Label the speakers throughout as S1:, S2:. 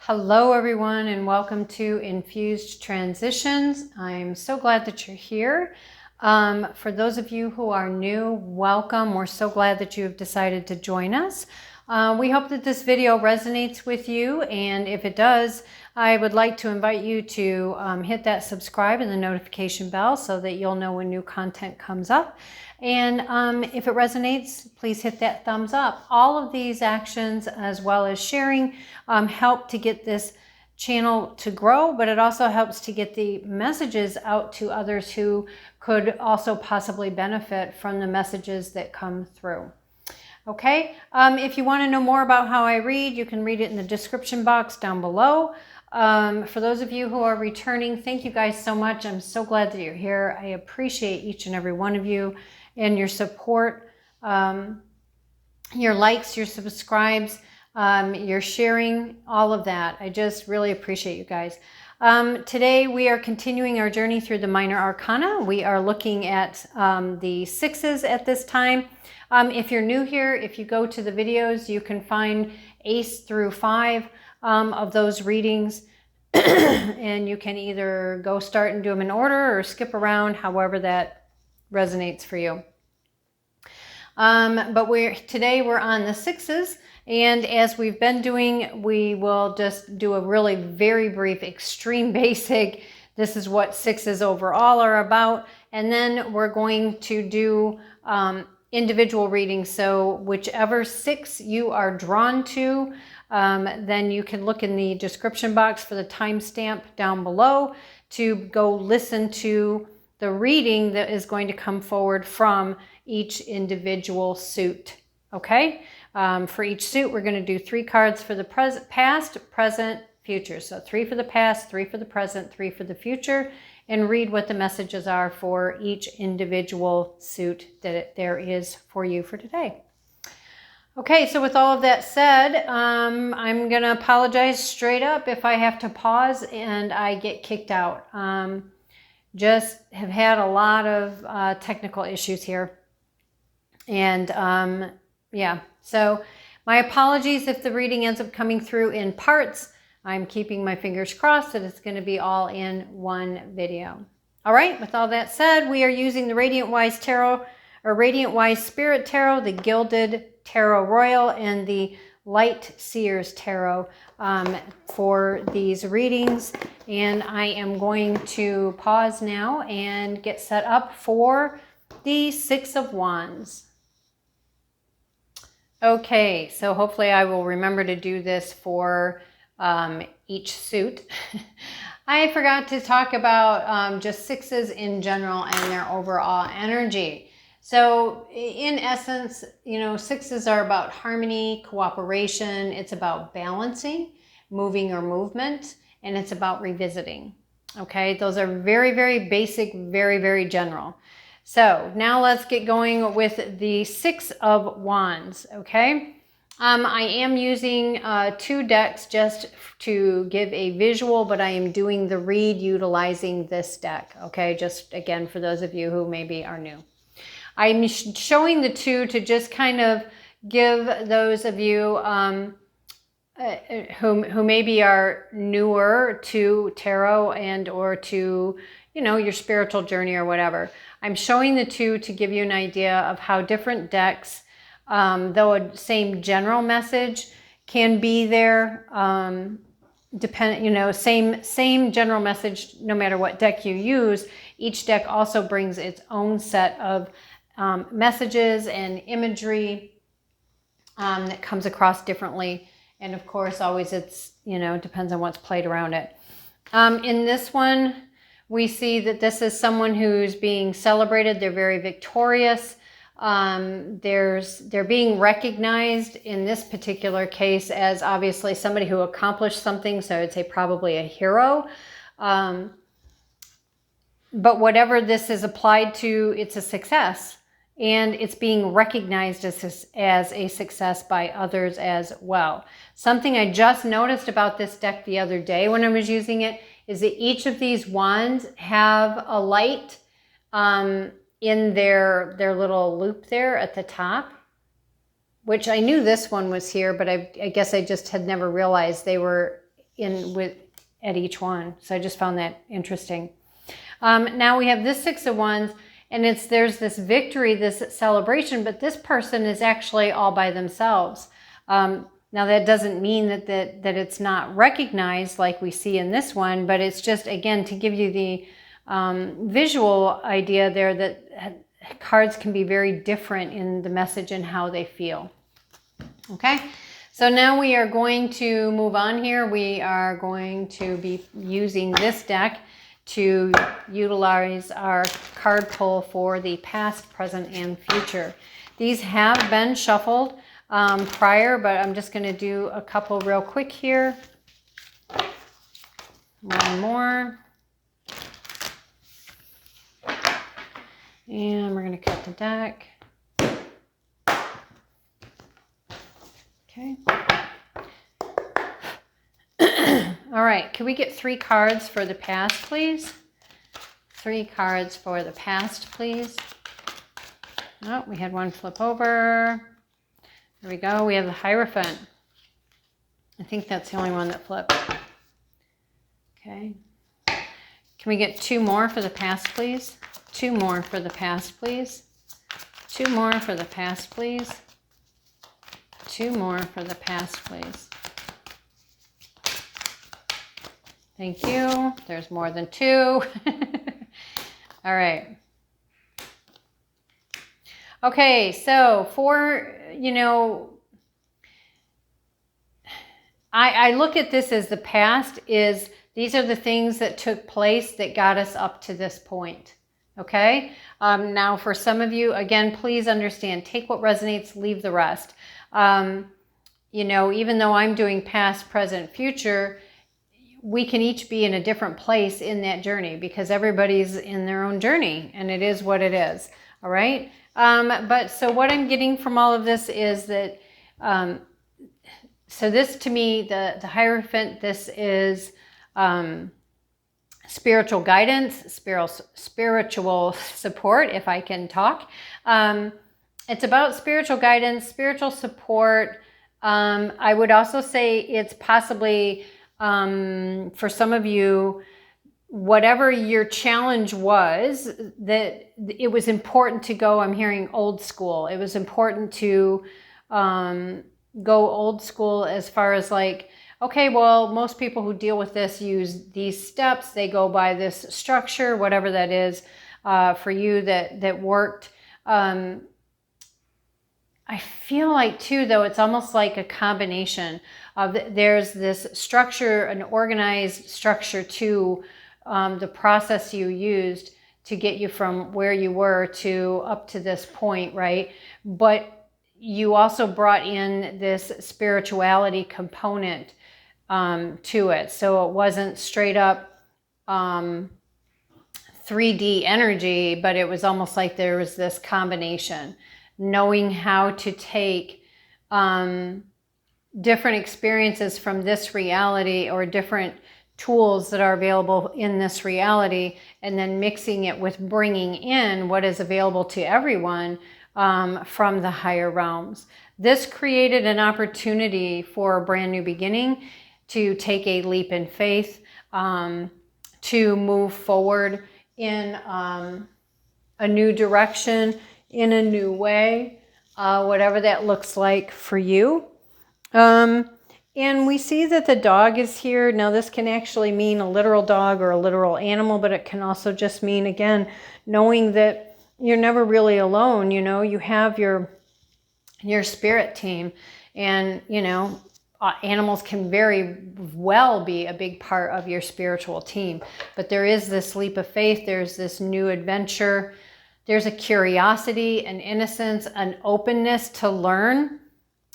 S1: Hello everyone and welcome to Infused Transitions. I'm so glad that you're here. For those of you who are new, welcome. We're so glad that you have decided to join us. We hope that this video resonates with you, and if it does, I would like to invite you to hit that subscribe and the notification bell so that you'll know when new content comes up. And if it resonates, please hit that thumbs up. All of these actions, as well as sharing, help to get this channel to grow, but it also helps to get the messages out to others who could also possibly benefit from the messages that come through. Okay, if you want to know more about how I read, you can read it in the description box down below. For those of you who are returning, thank you guys so much. I'm so glad that you're here. I appreciate each and every one of you and your support, your likes, your subscribes, your sharing, all of that. I just really appreciate you guys. Today we are continuing our journey through the minor arcana. We are looking at the sixes at this time. If you're new here, if you go to the videos, you can find Ace through 5 of those readings. And you can either go start and do them in order or skip around, however that resonates for you. But today we're on the sixes, and as we've been doing, we will just do a really very brief, extreme basic. This is what sixes overall are about, and then we're going to do individual readings. So whichever six you are drawn to, then you can look in the description box for the timestamp down below to go listen to the reading that is going to come forward from each individual suit. Okay, for each suit we're going to do 3 cards for the past, present, future. So 3 for the past, 3 for the present, 3 for the future, and read what the messages are for each individual suit that there is for you for today. Okay, so with all of that said, I'm going to apologize straight up if I have to pause and I get kicked out. Just have had a lot of technical issues here. And yeah, so my apologies if the reading ends up coming through in parts. I'm keeping my fingers crossed that it's going to be all in one video. All right, with all that said, we are using the Radiant Wise Tarot, or Radiant Wise Spirit Tarot, the Gilded Tarot Royale, and the Light Seers Tarot for these readings. And I am going to pause now and get set up for the Six of Wands. Okay, so hopefully I will remember to do this for each suit. I forgot to talk about just sixes in general and their overall energy. So in essence, you know, sixes are about harmony, cooperation. It's about balancing, moving or movement, and it's about revisiting. Okay, those are very, very basic, very, very general. So now let's get going with the Six of Wands. Okay, I am using 2 decks just to give a visual, but I am doing the read utilizing this deck. Okay, just again for those of you who maybe are new. I'm showing the 2 to just kind of give those of you who maybe are newer to tarot and or to, you know, your spiritual journey or whatever. I'm showing the 2 to give you an idea of how different decks, though a same general message can be there, you know, same general message no matter what deck you use. Each deck also brings its own set of messages and imagery that comes across differently, and of course always it's, you know, depends on what's played around it. In this one we see that this is someone who's being celebrated. They're very victorious. They're being recognized in this particular case as obviously somebody who accomplished something, so I'd say probably a hero. But whatever this is applied to, it's a success. And it's being recognized as a success by others as well. Something I just noticed about this deck the other day when I was using it is that each of these wands have a light in their little loop there at the top, which I knew this one was here, but I guess I just had never realized they were at each one. So I just found that interesting. Now we have this Six of Wands, and there's this victory, this celebration, but this person is actually all by themselves. Now that doesn't mean that it's not recognized like we see in this one, but it's just, again, to give you the visual idea there that cards can be very different in the message and how they feel. Okay, so now we are going to move on here. We are going to be using this deck to utilize our card pull for the past, present, and future. These have been shuffled prior, but I'm just going to do a couple real quick here. One more. And we're going to cut the deck. Okay. All right, can we get 3 cards for the past, please? 3 cards for the past, please. Oh, we had one flip over. There we go. We have the Hierophant. I think that's the only one that flipped. Okay. Can we get 2 more for the past, please? 2 more for the past, please. 2 more for the past, please. 2 more for the past, please. Thank you. There's more than 2. All right. Okay, so for, I look at this as the past is, these are the things that took place that got us up to this point. Okay. Now for some of you, again, please understand, take what resonates, leave the rest. Even though I'm doing past, present, future, we can each be in a different place in that journey because everybody's in their own journey and it is what it is. All right. But so what I'm getting from all of this is that, so this to me, the Hierophant, this is, spiritual guidance, spiritual support, if I can talk. It's about spiritual guidance, spiritual support. I would also say it's possibly, for some of you, whatever your challenge was, that it was important to go, I'm hearing old school. It was important to go old school as far as like, okay, well, most people who deal with this use these steps. They go by this structure, whatever that is for you that worked. I feel like too, though, it's almost like a combination of there's this structure, an organized structure to the process you used to get you from where you were to up to this point, right? But you also brought in this spirituality component to it. So it wasn't straight up 3D energy, but it was almost like there was this combination, knowing how to take different experiences from this reality or different tools that are available in this reality, and then mixing it with bringing in what is available to everyone from the higher realms. This created an opportunity for a brand new beginning, to take a leap in faith, to move forward in a new direction, in a new way, whatever that looks like for you. And we see that the dog is here. Now this can actually mean a literal dog or a literal animal, but it can also just mean, again, knowing that you're never really alone. You have your spirit team, and, animals can very well be a big part of your spiritual team. But there is this leap of faith. There's this new adventure. There's a curiosity, an innocence, an openness to learn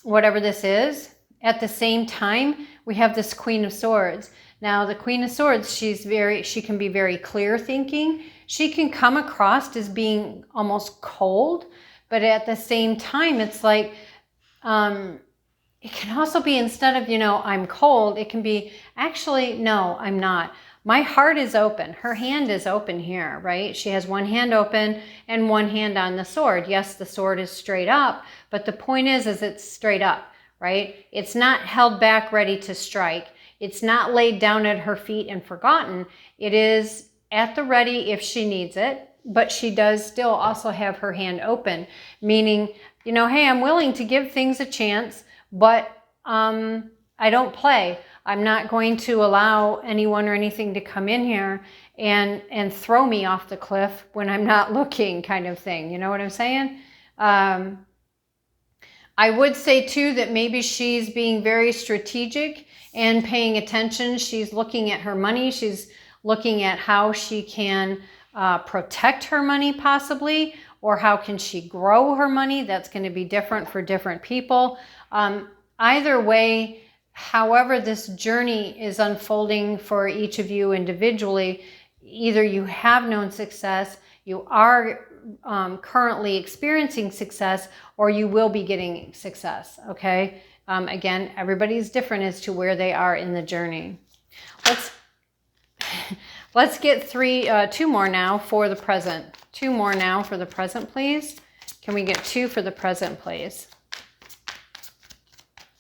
S1: whatever this is. At the same time, we have this Queen of Swords. Now, the Queen of Swords, she can be very clear thinking. She can come across as being almost cold, but at the same time, it's like, it can also be, instead of, I'm cold, it can be, actually, no, I'm not. My heart is open. Her hand is open here, right? She has one hand open and one hand on the sword. Yes, the sword is straight up, but the point is it's straight up, right? It's not held back, ready to strike. It's not laid down at her feet and forgotten. It is at the ready if she needs it, but she does still also have her hand open, meaning, you know, hey, I'm willing to give things a chance, but I don't play. I'm not going to allow anyone or anything to come in here and throw me off the cliff when I'm not looking, kind of thing. You know what I'm saying? I would say too that maybe she's being very strategic and paying attention. She's looking at her money. She's looking at how she can protect her money possibly, or how can she grow her money. That's going to be different for different people. Either way, however this journey is unfolding for each of you individually, either you have known success, you are currently experiencing success, or you will be getting success, okay? Again, everybody's different as to where they are in the journey. Let's get two more now for the present. Two more now for the present, please. Can we get two for the present, please?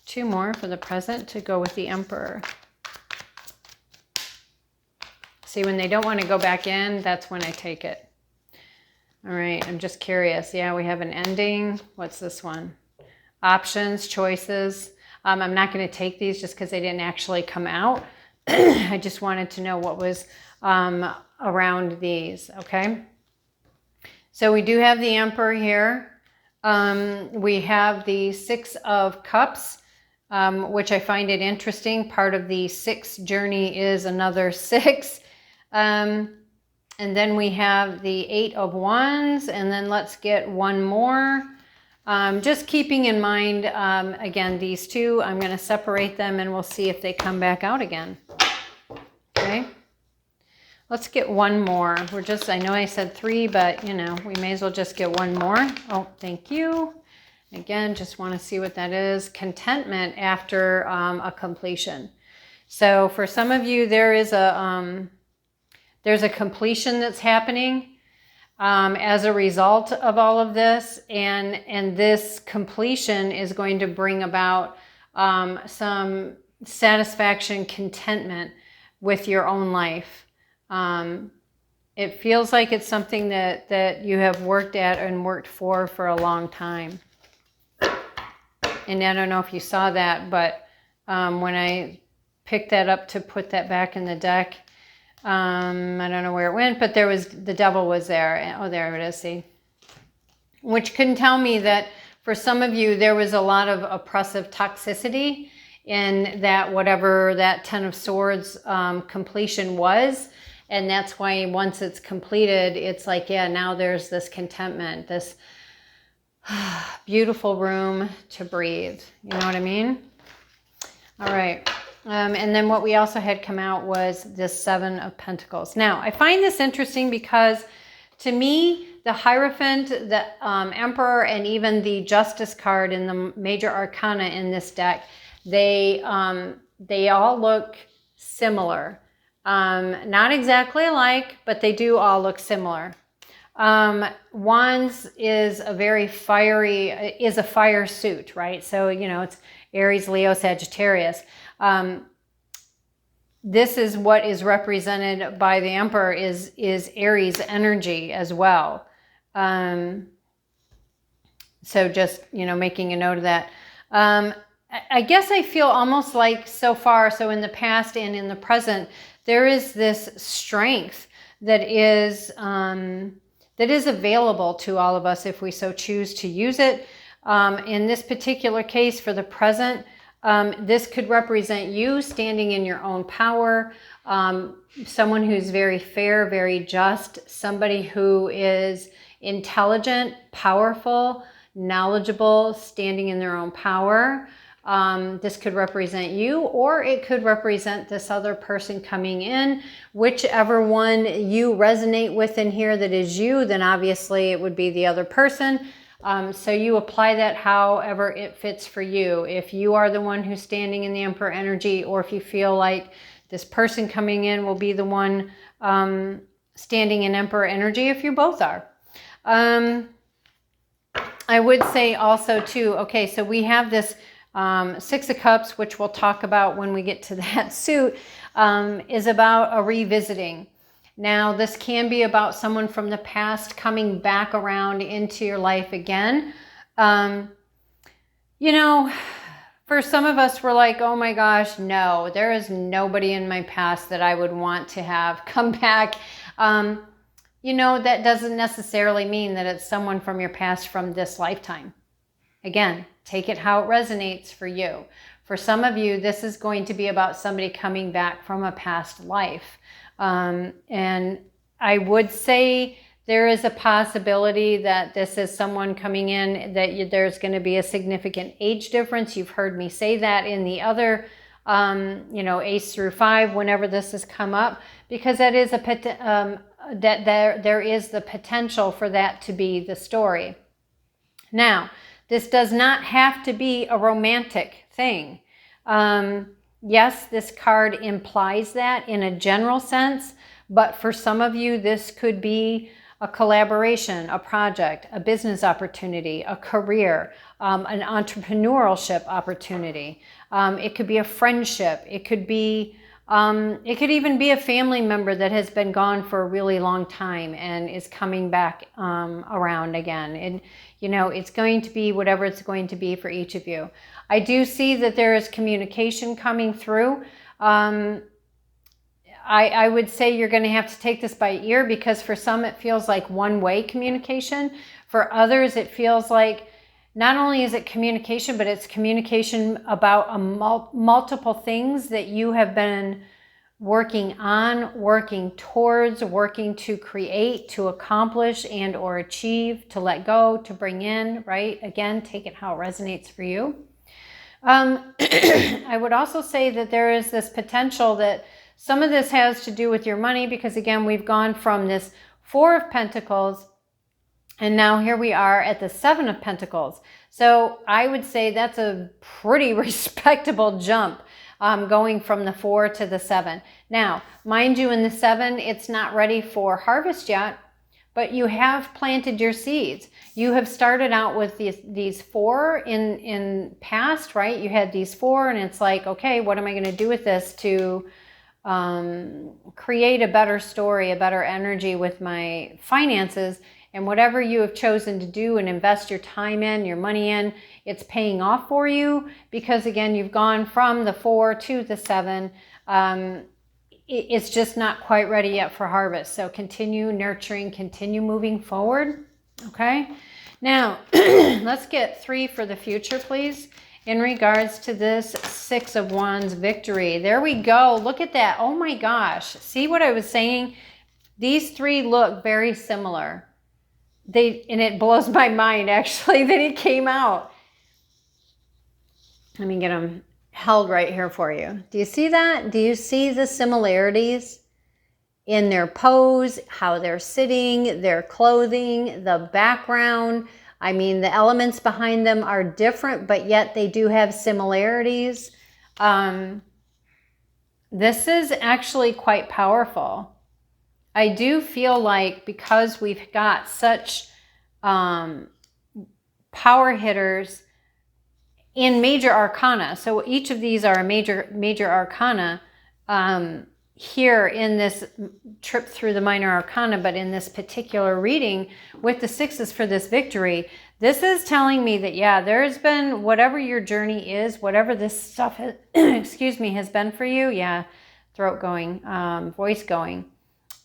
S1: Two more for the present to go with the Emperor. See, when they don't want to go back in, that's when I take it. All right, I'm just curious. Yeah, we have an ending. What's this one? Options, choices. I'm not going to take these just because they didn't actually come out. I just wanted to know what was around these, okay? So we do have the Emperor here. We have the Six of Cups, which I find it interesting. Part of the 6 journey is another 6. And then we have the 8 of Wands, and then let's get one more. Just keeping in mind, again, these two, I'm going to separate them and we'll see if they come back out again. Okay. Let's get one more. I know I said 3, but you know, we may as well just get one more. Oh, thank you. Again, just want to see what that is. Contentment after a completion. So for some of you, there's a completion that's happening as a result of all of this, and this completion is going to bring about some satisfaction, contentment with your own life. It feels like it's something that you have worked at and worked for a long time. And I don't know if you saw that, but when I picked that up to put that back in the deck, I don't know where it went, but the devil was there. Oh, there it is, see? Which can tell me that for some of you, there was a lot of oppressive toxicity in that, whatever that 10 of Swords completion was. And that's why once it's completed, it's like, yeah, now there's this contentment, this beautiful room to breathe. You know what I mean? All right. And then what we also had come out was this 7 of Pentacles. Now, I find this interesting because to me, the Hierophant, the Emperor, and even the Justice card in the Major Arcana in this deck, they all look similar. Not exactly alike, but they do all look similar. Wands is a very fiery, is a fire suit, right? So, you know, it's Aries, Leo, Sagittarius. This is what is represented by the Emperor is Aries energy as well. So just, you know, making a note of that. I guess I feel almost like so far, so in the past and in the present, there is this strength that is available to all of us if we so choose to use it. In this particular case, for the present, this could represent you standing in your own power, someone who's very fair, very just, somebody who is intelligent, powerful, knowledgeable, standing in their own power. This could represent you, or it could represent this other person coming in. Whichever one you resonate with in here that is you, then obviously it would be the other person. So you apply that however it fits for you. If you are the one who's standing in the Emperor energy, or if you feel like this person coming in will be the one standing in Emperor energy, if you both are. I would say also too, okay, so we have this Six of Cups, which we'll talk about when we get to that suit, is about a revisiting. Now, this can be about someone from the past coming back around into your life again. You know, for some of us, we're like, oh my gosh, no, there is nobody in my past that I would want to have come back. You know, that doesn't necessarily mean that it's someone from your past from this lifetime. Again, take it how it resonates for you. For some of you, this is going to be about somebody coming back from a past life. And I would say there is a possibility that this is someone coming in, that there's going to be a significant age difference. You've heard me say that in the other, you know, Ace through 5, whenever this has come up, because that is that there is the potential for that to be the story. Now, this does not have to be a romantic thing. Yes, this card implies that in a general sense, but for some of you, this could be a collaboration, a project, a business opportunity, a career, an entrepreneurship opportunity. It could be a friendship. It could even be a family member that has been gone for a really long time and is coming back around again. And, you know, it's going to be whatever it's going to be for each of you. I do see that there is communication coming through. I would say you're going to have to take this by ear, because for some it feels like one-way communication. For others it feels like not only is it communication, but it's communication about multiple things that you have been working on, working towards, working to create, to accomplish and or achieve, to let go, to bring in, right? Again, take it how it resonates for you. I would also say that there is this potential that some of this has to do with your money, because again, we've gone from this 4 of Pentacles and now here we are at the 7 of Pentacles. So I would say that's a pretty respectable jump, going from the 4 to the 7. Now, mind you, in the 7, it's not ready for harvest yet, but you have planted your seeds. You have started out with these 4 in past, right? You had these 4 and it's like, okay, what am I going to do with this to create a better story, a better energy with my finances? And whatever you have chosen to do and invest your time in, your money in, it's paying off for you, because again, you've gone from the 4 to the 7. It's just not quite ready yet for harvest. So continue nurturing, continue moving forward. Okay. Now, let's get 3 for the future, please. In regards to this 6 of Wands victory. There we go. Look at that. Oh my gosh. See what I was saying? These 3 look very similar. And it blows my mind actually that it came out. Let me get them held right here for you. Do you see that? Do you see the similarities in their pose, how they're sitting, their clothing, the background? I mean, the elements behind them are different, but yet they do have similarities. This is actually quite powerful. I do feel like because we've got such power hitters in major arcana, so each of these are a major arcana here in this trip through the minor arcana, but in this particular reading with the 6s for this victory, this is telling me that, yeah, there's been whatever your journey is, whatever this stuff has, excuse me, has been for you. Yeah, throat going, voice going.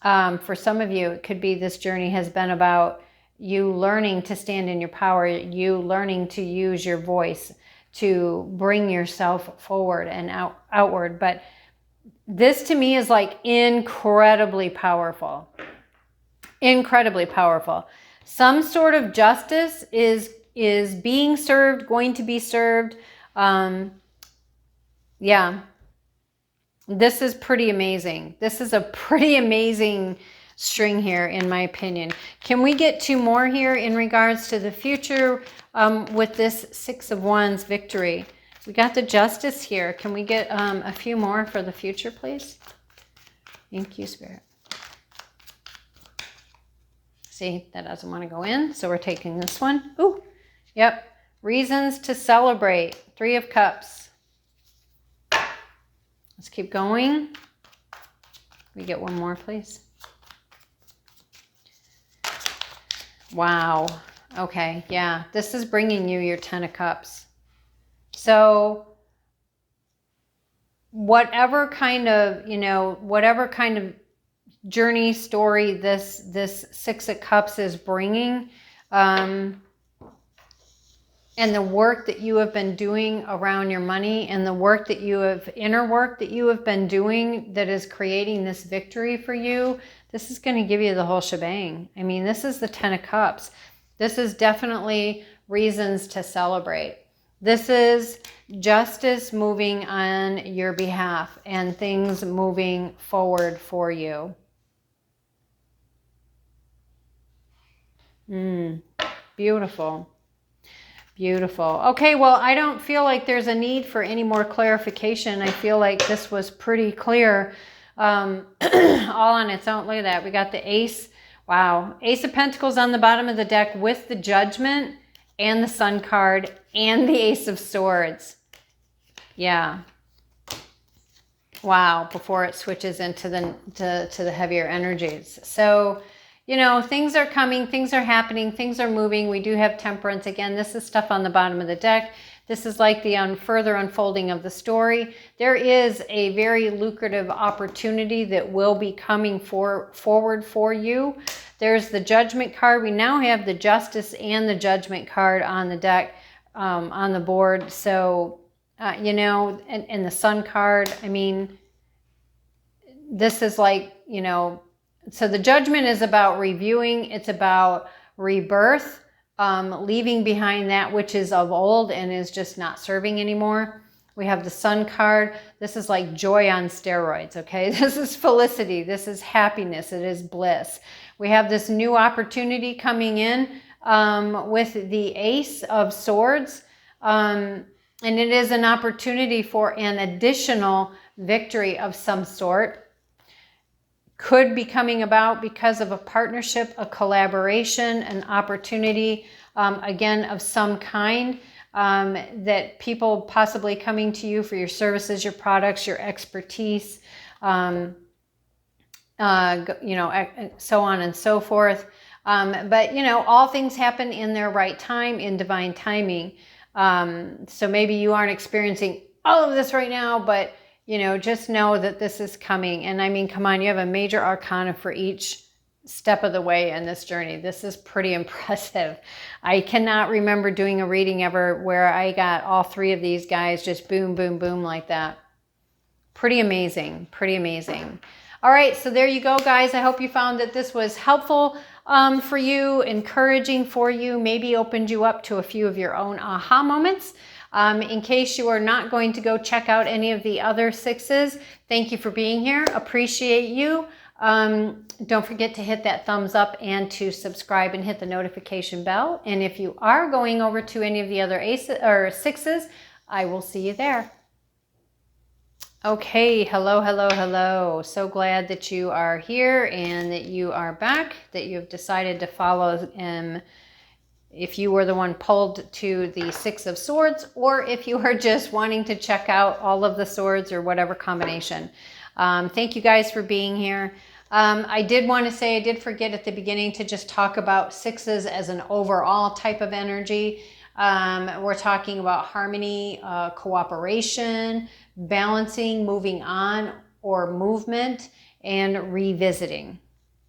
S1: For some of you, it could be this journey has been about you learning to stand in your power, you learning to use your voice to bring yourself forward and outward. But this to me is like incredibly powerful. Incredibly powerful. Some sort of justice is being served, going to be served. Yeah. This is pretty amazing. This is a pretty amazing string here, in my opinion. Can we get 2 more here in regards to the future with this 6 of Wands victory? We got the Justice here. Can we get a few more for the future, please? Thank you, Spirit. See, that doesn't want to go in, so we're taking this one. Ooh, yep. Reasons to celebrate. 3 of Cups. Let's keep going. We get one more, please. Wow. Okay, yeah. This is bringing you your 10 of Cups. So whatever kind of, whatever kind of journey, story this 6 of Cups is bringing, and the work that you have been doing around your money, and the work that you have, inner work that you have been doing that is creating this victory for you, this is going to give you the whole shebang. I mean, this is the 10 of Cups. This is definitely reasons to celebrate. This is justice moving on your behalf and things moving forward for you. Beautiful. Beautiful. Okay, well, I don't feel like there's a need for any more clarification. I feel like this was pretty clear all on its own. Look at that. We got the Ace. Wow. Ace of Pentacles on the bottom of the deck with the Judgment and the Sun card and the Ace of Swords. Yeah. Wow. Before it switches into to the heavier energies. So, things are coming, things are happening, things are moving. We do have Temperance. Again, this is stuff on the bottom of the deck. This is like the further unfolding of the story. There is a very lucrative opportunity that will be coming forward for you. There's the Judgment card. We now have the Justice and the Judgment card on the deck, on the board. So, and the Sun card. I mean, this is like, so the Judgment is about reviewing. It's about rebirth, leaving behind that which is of old and is just not serving anymore. We have the Sun card. This is like joy on steroids, okay? This is felicity. This is happiness. It is bliss. We have this new opportunity coming in with the Ace of Swords. And it is an opportunity for an additional victory of some sort. Could be coming about because of a partnership, a collaboration, an opportunity, again, of some kind, that people possibly coming to you for your services, your products, your expertise, so on and so forth. But, all things happen in their right time, in divine timing. So maybe you aren't experiencing all of this right now, but just know that this is coming. And I mean, come on, you have a major arcana for each step of the way in this journey. This is pretty impressive. I cannot remember doing a reading ever where I got all 3 of these guys just boom, boom, boom like that. Pretty amazing. Pretty amazing. All right, so there you go, guys. I hope you found that this was helpful for you, encouraging for you, maybe opened you up to a few of your own aha moments. In case you are not going to go check out any of the other 6s, thank you for being here. Appreciate you. Don't forget to hit that thumbs up and to subscribe and hit the notification bell. And if you are going over to any of the other 6s, I will see you there. Okay, hello, hello, hello. So glad that you are here and that you are back, that you have decided to follow if you were the one pulled to the 6 of Swords, or if you are just wanting to check out all of the swords or whatever combination. Thank you guys for being here. I did want to say, I did forget at the beginning to just talk about 6s as an overall type of energy. We're talking about harmony, cooperation, balancing, moving on, or movement, and revisiting.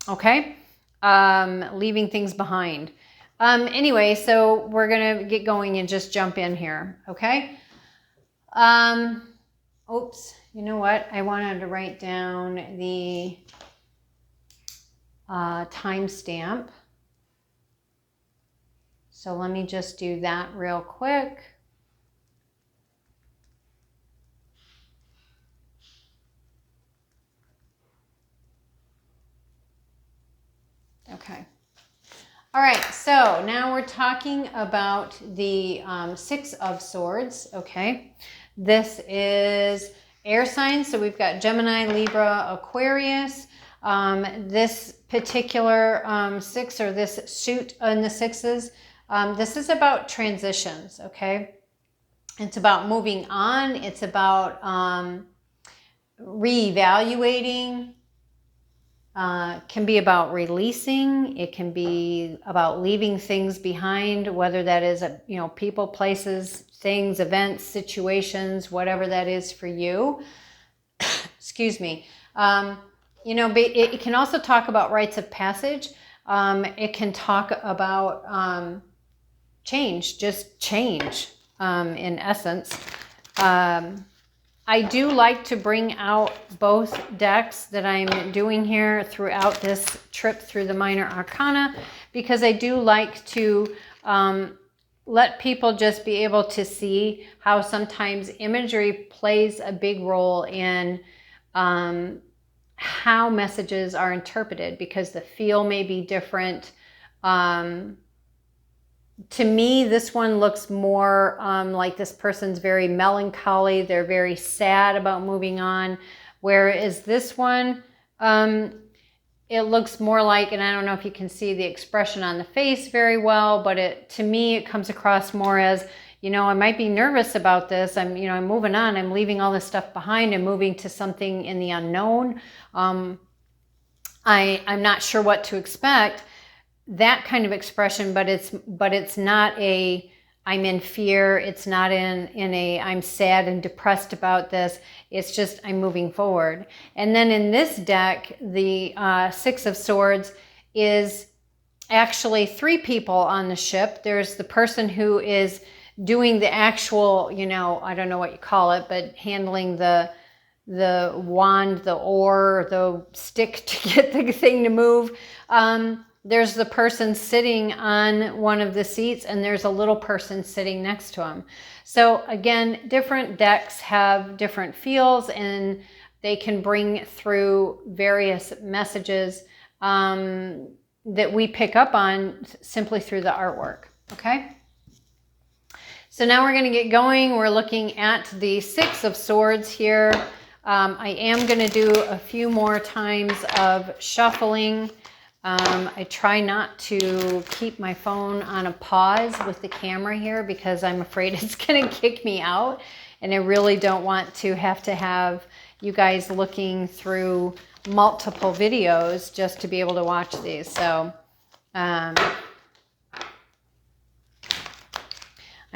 S1: Okay? Leaving things behind. Anyway, so we're going to get going and just jump in here, okay? Oops, you know what? I wanted to write down the timestamp. So let me just do that real quick. Okay. All right, so now we're talking about the 6 of Swords, okay? This is air signs, so we've got Gemini, Libra, Aquarius. This particular 6, or this suit in the 6s, This is about transitions, okay? It's about moving on. It's about reevaluating. Can be about releasing. It can be about leaving things behind, whether that is, people, places, things, events, situations, whatever that is for you. Excuse me. It can also talk about rites of passage. It can talk about change, just change, in essence. I do like to bring out both decks that I'm doing here throughout this trip through the minor arcana, because I do like to let people just be able to see how sometimes imagery plays a big role in how messages are interpreted, because the feel may be different. To me, this one looks more like this person's very melancholy. They're very sad about moving on. Whereas this one, it looks more like, and I don't know if you can see the expression on the face very well, but to me, it comes across more as, I might be nervous about this. I'm moving on. I'm leaving all this stuff behind and moving to something in the unknown. I'm not sure what to expect. That kind of expression, but it's not a I'm in fear. It's not in a I'm sad and depressed about this. It's just I'm moving forward. And then in this deck, the Six of Swords is actually three people on the ship. There's the person who is doing the actual, I don't know what you call it, but handling the wand, the oar, the stick to get the thing to move. There's the person sitting on one of the seats, and there's a little person sitting next to him. So again, different decks have different feels, and they can bring through various messages that we pick up on simply through the artwork, okay? So now we're going to get going. We're looking at the Six of Swords here. I am going to do a few more times of shuffling. I try not to keep my phone on a pause with the camera here because I'm afraid it's going to kick me out, and I really don't want to have you guys looking through multiple videos just to be able to watch these. So I'm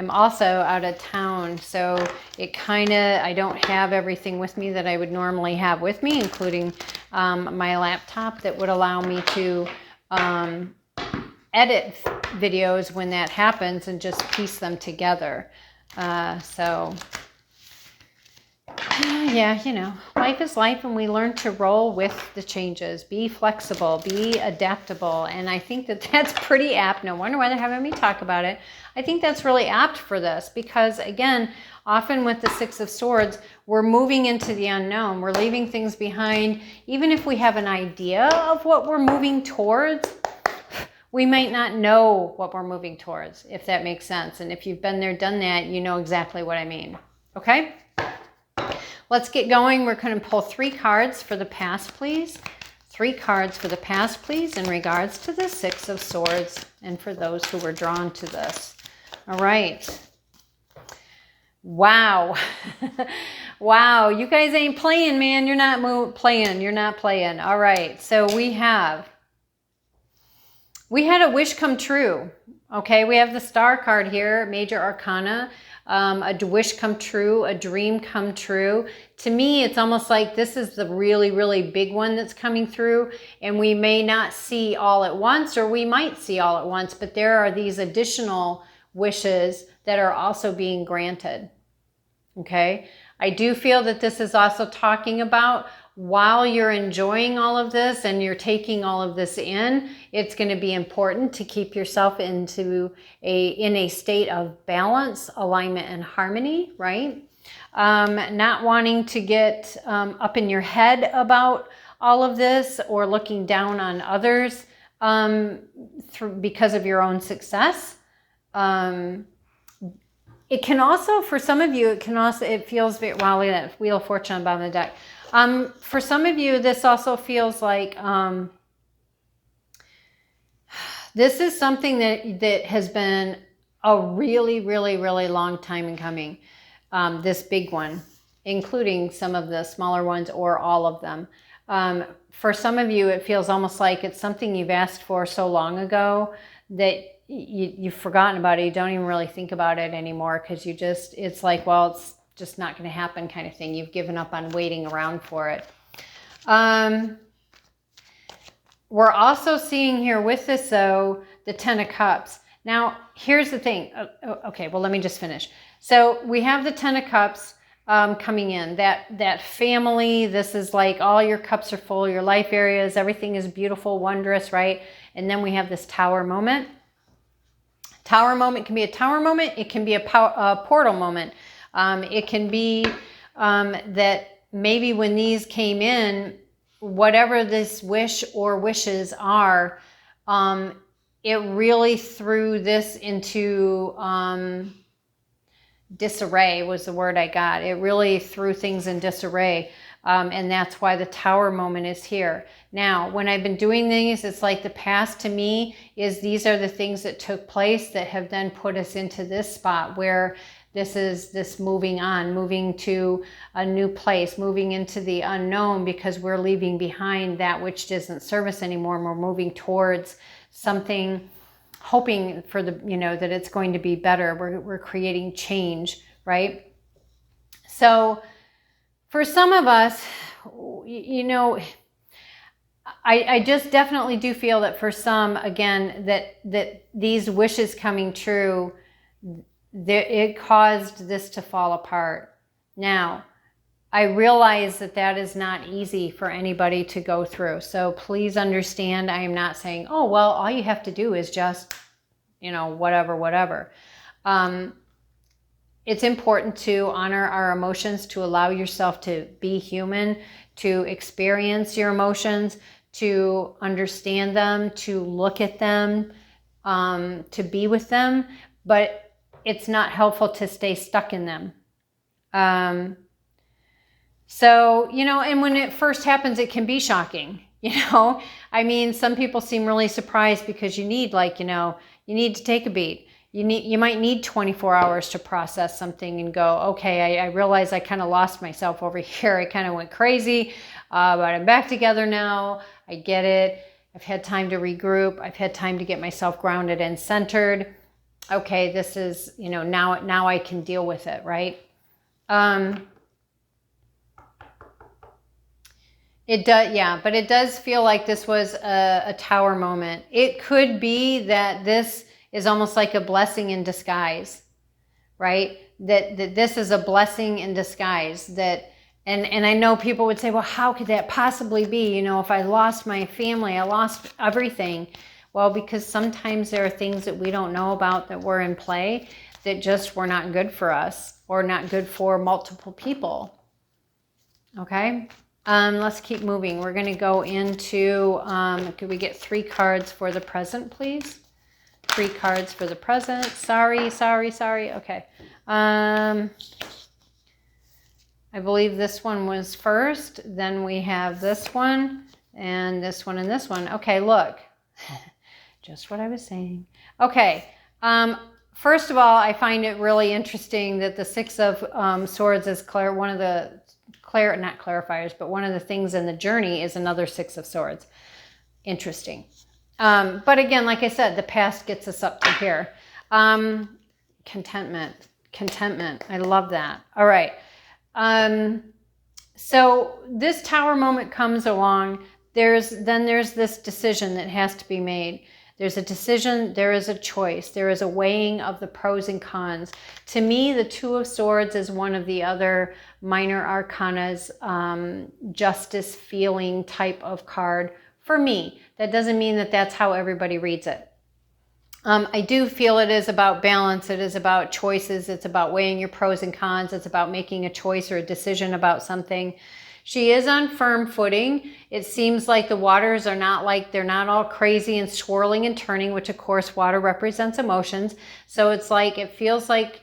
S1: also out of town, so I don't have everything with me that I would normally have with me, including my laptop that would allow me to edit videos when that happens and just piece them together. Yeah, life is life, and we learn to roll with the changes. Be flexible, be adaptable, and I think that that's pretty apt. No wonder why they're having me talk about it. I think that's really apt for this because, again, often with the Six of Swords, we're moving into the unknown. We're leaving things behind. Even if we have an idea of what we're moving towards, we might not know what we're moving towards, if that makes sense. And if you've been there, done that, you know exactly what I mean. Okay? Let's get going. We're going to pull 3 cards for the past, please. 3 cards for the past, please, in regards to the Six of Swords and for those who were drawn to this. All right. Wow. Wow. You guys ain't playing, man. You're not playing. You're not playing. All right. So we had a wish come true. Okay. We have the Star card here, Major Arcana. A wish come true, a dream come true. To me, it's almost like this is the really, really big one that's coming through, and we may not see all at once, or we might see all at once, but there are these additional wishes that are also being granted. Okay? I do feel that this is also talking about while you're enjoying all of this and you're taking all of this in, it's going to be important to keep yourself in a state of balance, alignment, and harmony, right? Not wanting to get up in your head about all of this or looking down on others because of your own success. It can also, for some of you, it feels very, wow, look at that Wheel of Fortune on the bottom of the deck. For some of you, this also feels like This is something that has been a really, really, really long time in coming. This big one, including some of the smaller ones or all of them. For some of you, it feels almost like it's something you've asked for so long ago that you've forgotten about it. You don't even really think about it anymore because it's like, well, it's just not going to happen kind of thing. You've given up on waiting around for it. We're also seeing here with this, though, the Ten of Cups. Now, here's the thing. Okay, well, let me just finish. So we have the Ten of Cups coming in. That family, this is like all your cups are full, your life areas, everything is beautiful, wondrous, right? And then we have this Tower moment. Tower moment can be a tower moment. It can be a portal moment. It can be that maybe when these came in, whatever this wish or wishes are, it really threw this into disarray was the word I got. It really threw things in disarray. And that's why the Tower moment is here. Now, when I've been doing these, it's like the past to me is these are the things that took place that have then put us into this spot where this is this moving on, moving to a new place, moving into the unknown because we're leaving behind that which doesn't serve us anymore. And we're moving towards something, hoping for the, that it's going to be better. We're creating change, right? So for some of us, I just definitely do feel that for some, again, that these wishes coming true, it caused this to fall apart. Now, I realize that is not easy for anybody to go through. So please understand, I am not saying, oh, well, all you have to do is just, whatever. It's important to honor our emotions, to allow yourself to be human, to experience your emotions, to understand them, to look at them, to be with them. But it's not helpful to stay stuck in them. So, and when it first happens, it can be shocking, I mean, some people seem really surprised because you need you need to take a beat. You might need 24 hours to process something and go, okay, I realize I kind of lost myself over here. I kind of went crazy, but I'm back together now. I get it. I've had time to regroup. I've had time to get myself grounded and centered. Okay, this is, now I can deal with it, right? It does, yeah, but it does feel like this was a Tower moment. It could be that this is almost like a blessing in disguise, right? That this is a blessing in disguise. And I know people would say, well, how could that possibly be? If I lost my family, I lost everything. Well, because sometimes there are things that we don't know about that were in play that just were not good for us or not good for multiple people. Okay? Let's keep moving. We're going to go into, could we get 3 cards for the present, please? 3 cards for the present. Sorry. Okay. I believe this one was first. Then we have this one and this one and this one. Okay, look. Just what I was saying. Okay. First of all, I find it really interesting that the 6 of Swords is one of the not clarifiers, but one of the things in the journey is another 6 of Swords. Interesting. But again, like I said, the past gets us up to here. Contentment. I love that. All right. So this Tower moment comes along. There's this decision that has to be made. There's a decision, there is a choice, there is a weighing of the pros and cons. To me, the 2 of Swords is one of the other minor arcana's justice feeling type of card for me. That doesn't mean that that's how everybody reads it. I do feel it is about balance, it is about choices, it's about weighing your pros and cons, it's about making a choice or a decision about something. She is on firm footing. It seems like the waters are they're not all crazy and swirling and turning, which of course water represents emotions. So it's like, it feels like,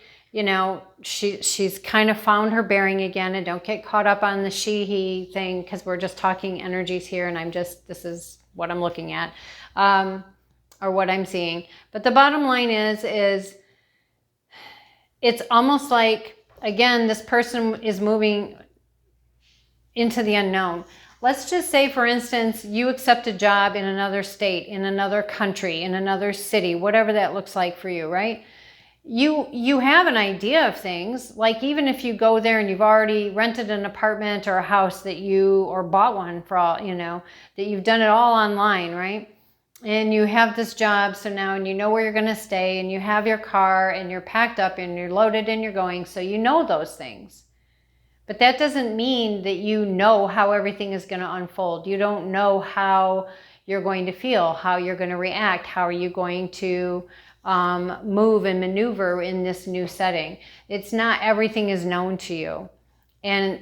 S1: she's kind of found her bearing again. And don't get caught up on the she-he thing because we're just talking energies here and this is what I'm looking at. or what I'm seeing. But the bottom line is it's almost like, again, this person is moving into the unknown. Let's just say, for instance, you accept a job in another state, in another country, in another city, whatever that looks like for you, right? You have an idea of things, like even if you go there and you've already rented an apartment or a house that you, or bought one for all, you know, that you've done it all online, right? And you have this job, so now, and you know where you're going to stay, and you have your car, and you're packed up, and you're loaded, and you're going, so you know those things. But that doesn't mean that you know how everything is going to unfold. You don't know how you're going to feel, how you're going to react, how are you going to move and maneuver in this new setting. It's not everything is known to you. And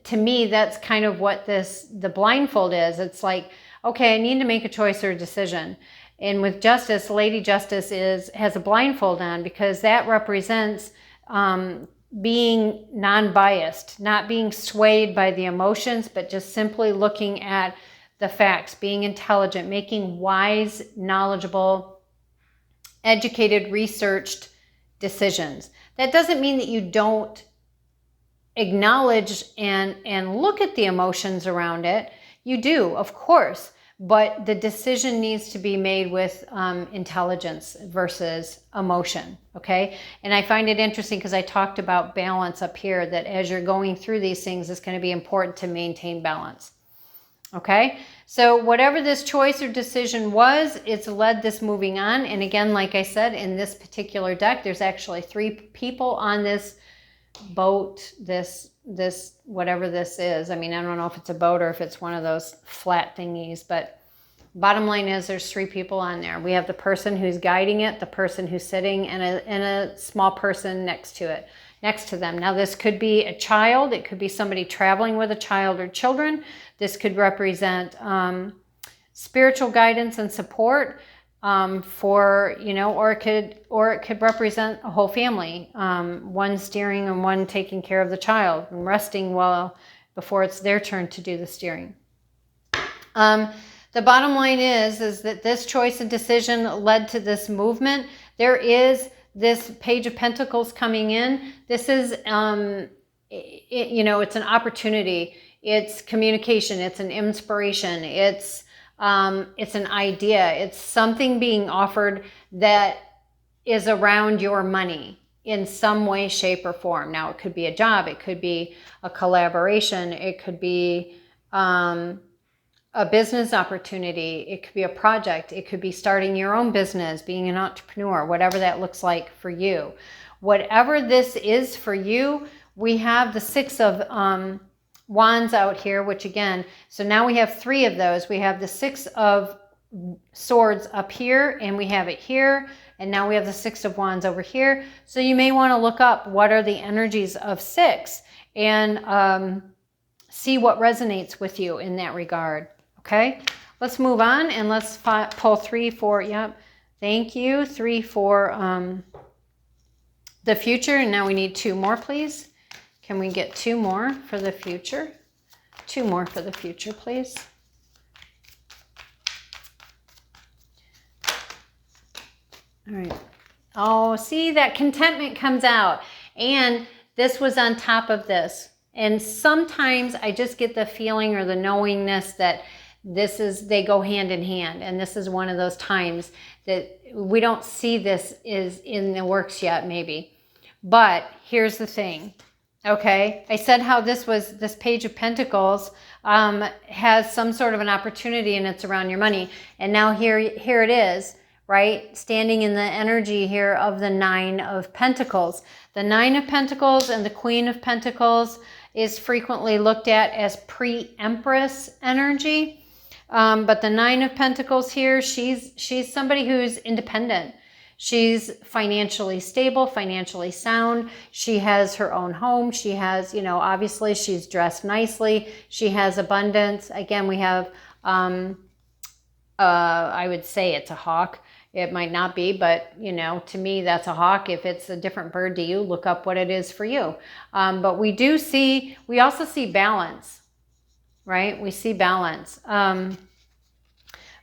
S1: to me, that's kind of what the blindfold is. It's like, okay, I need to make a choice or a decision. And with Justice, Lady Justice has a blindfold on, because that represents being non-biased, not being swayed by the emotions, but just simply looking at the facts, being intelligent, making wise, knowledgeable, educated, researched decisions. That doesn't mean that you don't acknowledge and look at the emotions around it. You do, of course, but the decision needs to be made with intelligence versus emotion, okay? And I find it interesting because I talked about balance up here, that as you're going through these things, it's going to be important to maintain balance. Okay, so whatever this choice or decision was, it's led this moving on. And again, like I said, in this particular deck, there's actually 3 people on this boat, this whatever this is. I mean, I don't know if it's a boat or if it's one of those flat thingies, but bottom line is there's 3 people on there. We have the person who's guiding it, the person who's sitting, and a small person next to them. Now, this could be a child. It could be somebody traveling with a child or children. This could represent spiritual guidance and support for, you know, or it could represent a whole family. One steering and one taking care of the child and resting before it's their turn to do the steering. The bottom line is that this choice and decision led to this movement. There is this Page of Pentacles coming in. This is, you know, it's an opportunity. It's communication. It's an inspiration. It's an idea. It's something being offered that is around your money in some way, shape, or form. Now, it could be a job. It could be a collaboration. It could be a business opportunity. It could be a project. It could be starting your own business, being an entrepreneur, whatever that looks like for you. Whatever this is for you, we have the 6 of Wands out here, which again, so now we have 3 of those. We have the 6 of Swords up here, and we have it here, and now we have the 6 of Wands over here. So you may want to look up what are the energies of 6 and see what resonates with you in that regard. Okay, let's move on and let's pull 3 for, yep, thank you, 3 for the future. And now we need 2 more, please. Can we get 2 more for the future? 2 more for the future, please. All right. Oh, see, that contentment comes out. And this was on top of this. And sometimes I just get the feeling or the knowingness that they go hand in hand. And this is one of those times that we don't see this is in the works yet, maybe. But here's the thing. Okay, I said how this Page of Pentacles has some sort of an opportunity and it's around your money. And now here it is, right? Standing in the energy here of the 9 of Pentacles. The 9 of Pentacles and the Queen of Pentacles is frequently looked at as pre-Empress energy. But the 9 of Pentacles here, she's somebody who's independent. She's financially stable, financially sound. She has her own home. She has, you know, obviously she's dressed nicely. She has abundance. Again, we have, I would say it's a hawk. It might not be, but, you know, to me, that's a hawk. If it's a different bird to you, look up what it is for you. But we also see balance, right? We see balance.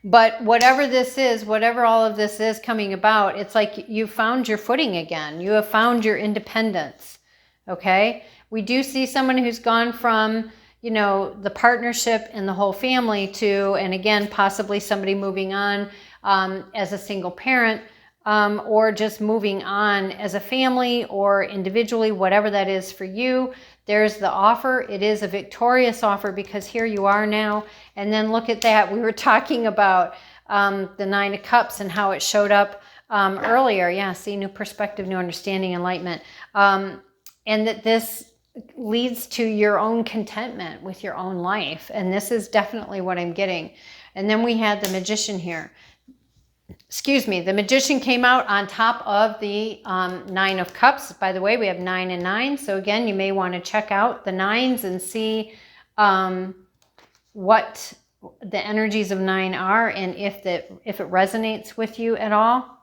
S1: But whatever this is, whatever all of this is coming about, it's like you found your footing again. You have found your independence. Okay? We do see someone who's gone from, you know, the partnership and the whole family to, and again, possibly somebody moving on as a single parent, or just moving on as a family or individually, whatever that is for you. There's the offer. It is a victorious offer because here you are now. And then look at that. We were talking about the Nine of Cups and how it showed up earlier. Yeah, see, new perspective, new understanding, enlightenment. And that this leads to your own contentment with your own life. And this is definitely what I'm getting. And then we had the Magician here. Excuse me, the Magician came out on top of the Nine of Cups. By the way, we have 9 and 9. So again, you may want to check out the 9s and see what the energies of 9 are and if it resonates with you at all.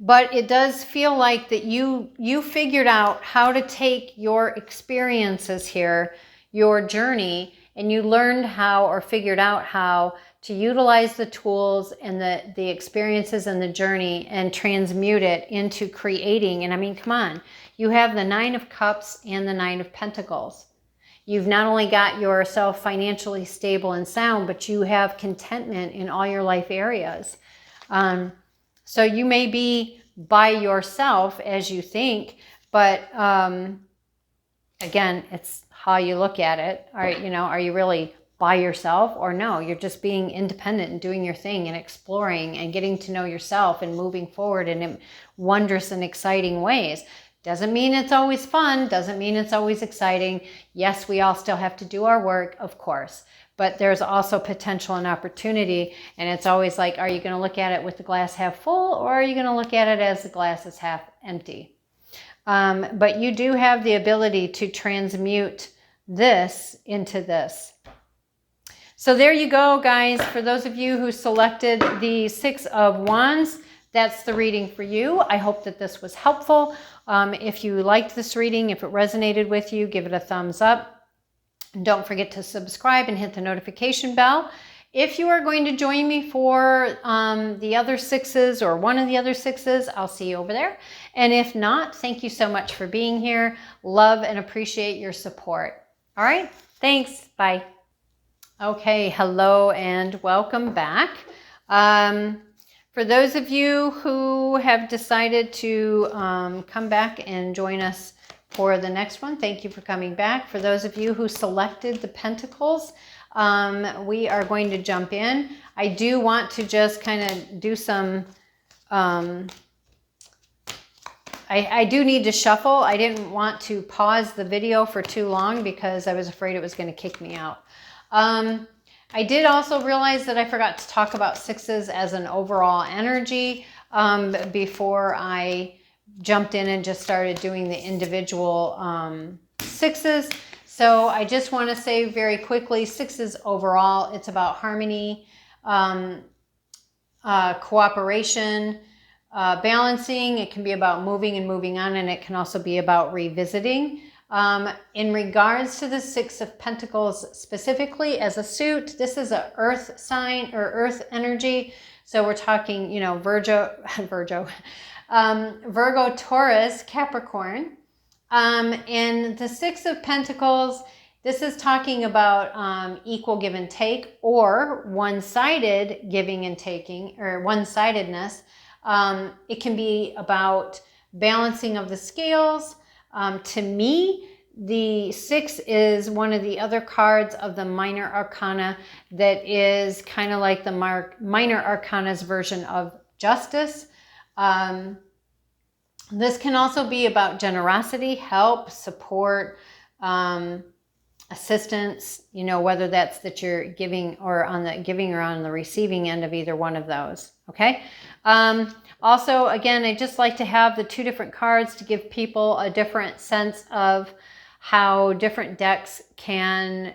S1: But it does feel like that you figured out how to take your experiences here, your journey, and you learned how or figured out how to utilize the tools and the experiences and the journey and transmute it into creating. And I mean, come on, you have the 9 of Cups and the 9 of Pentacles. You've not only got yourself financially stable and sound, but you have contentment in all your life areas. So you may be by yourself as you think, but again, it's how you look at it. Are you really by yourself, or no, you're just being independent and doing your thing and exploring and getting to know yourself and moving forward in wondrous and exciting ways. Doesn't mean it's always fun, doesn't mean it's always exciting. Yes, we all still have to do our work, of course, but there's also potential and opportunity, and it's always like, are you going to look at it with the glass half full, or are you going to look at it as the glass is half empty? But you do have the ability to transmute this into this. So there you go, guys. For those of you who selected the 6 of Wands, that's the reading for you. I hope that this was helpful. If you liked this reading, if it resonated with you, give it a thumbs up. And don't forget to subscribe and hit the notification bell. If you are going to join me for the other 6s or one of the other 6s, I'll see you over there. And if not, thank you so much for being here. Love and appreciate your support. All right, thanks. Bye. Okay, hello and welcome back. For those of you who have decided to come back and join us for the next one, thank you for coming back. For those of you who selected the Pentacles, we are going to jump in. I do want to just kind of do some, I do need to shuffle. I didn't want to pause the video for too long because I was afraid it was going to kick me out. I did also realize that I forgot to talk about 6s as an overall energy before I jumped in and just started doing the individual 6s. So I just want to say very quickly, 6s overall, it's about harmony, cooperation, balancing. It can be about moving and moving on, and it can also be about revisiting. In regards to the 6 of Pentacles specifically as a suit, this is an earth sign or earth energy. So we're talking, you know, Virgo, Taurus, Capricorn. And the 6 of Pentacles, this is talking about equal give and take, or one-sided giving and taking, or one-sidedness. It can be about balancing of the scales. To me, the 6 is one of the other cards of the minor arcana that is kind of like the minor arcana's version of justice. This can also be about generosity, help, support, assistance, you know, whether that's that you're giving or on the receiving end of either one of those. Okay. Also, again, I just like to have the 2 different cards to give people a different sense of how different decks can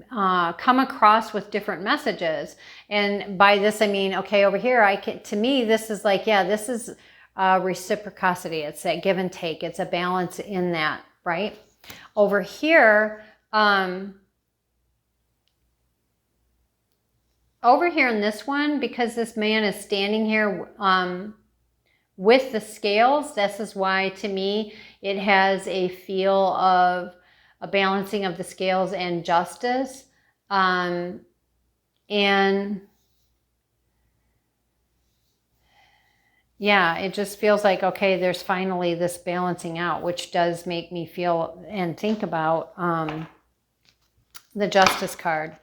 S1: come across with different messages. And by this, I mean, okay, over here, to me, this is like, yeah, this is reciprocity. It's that give and take. It's a balance in that, right? Over here, over here in this one, because this man is standing here with the scales, this is why to me it has a feel of a balancing of the scales and justice. And yeah, it just feels like, okay, there's finally this balancing out, which does make me feel and think about the Justice card.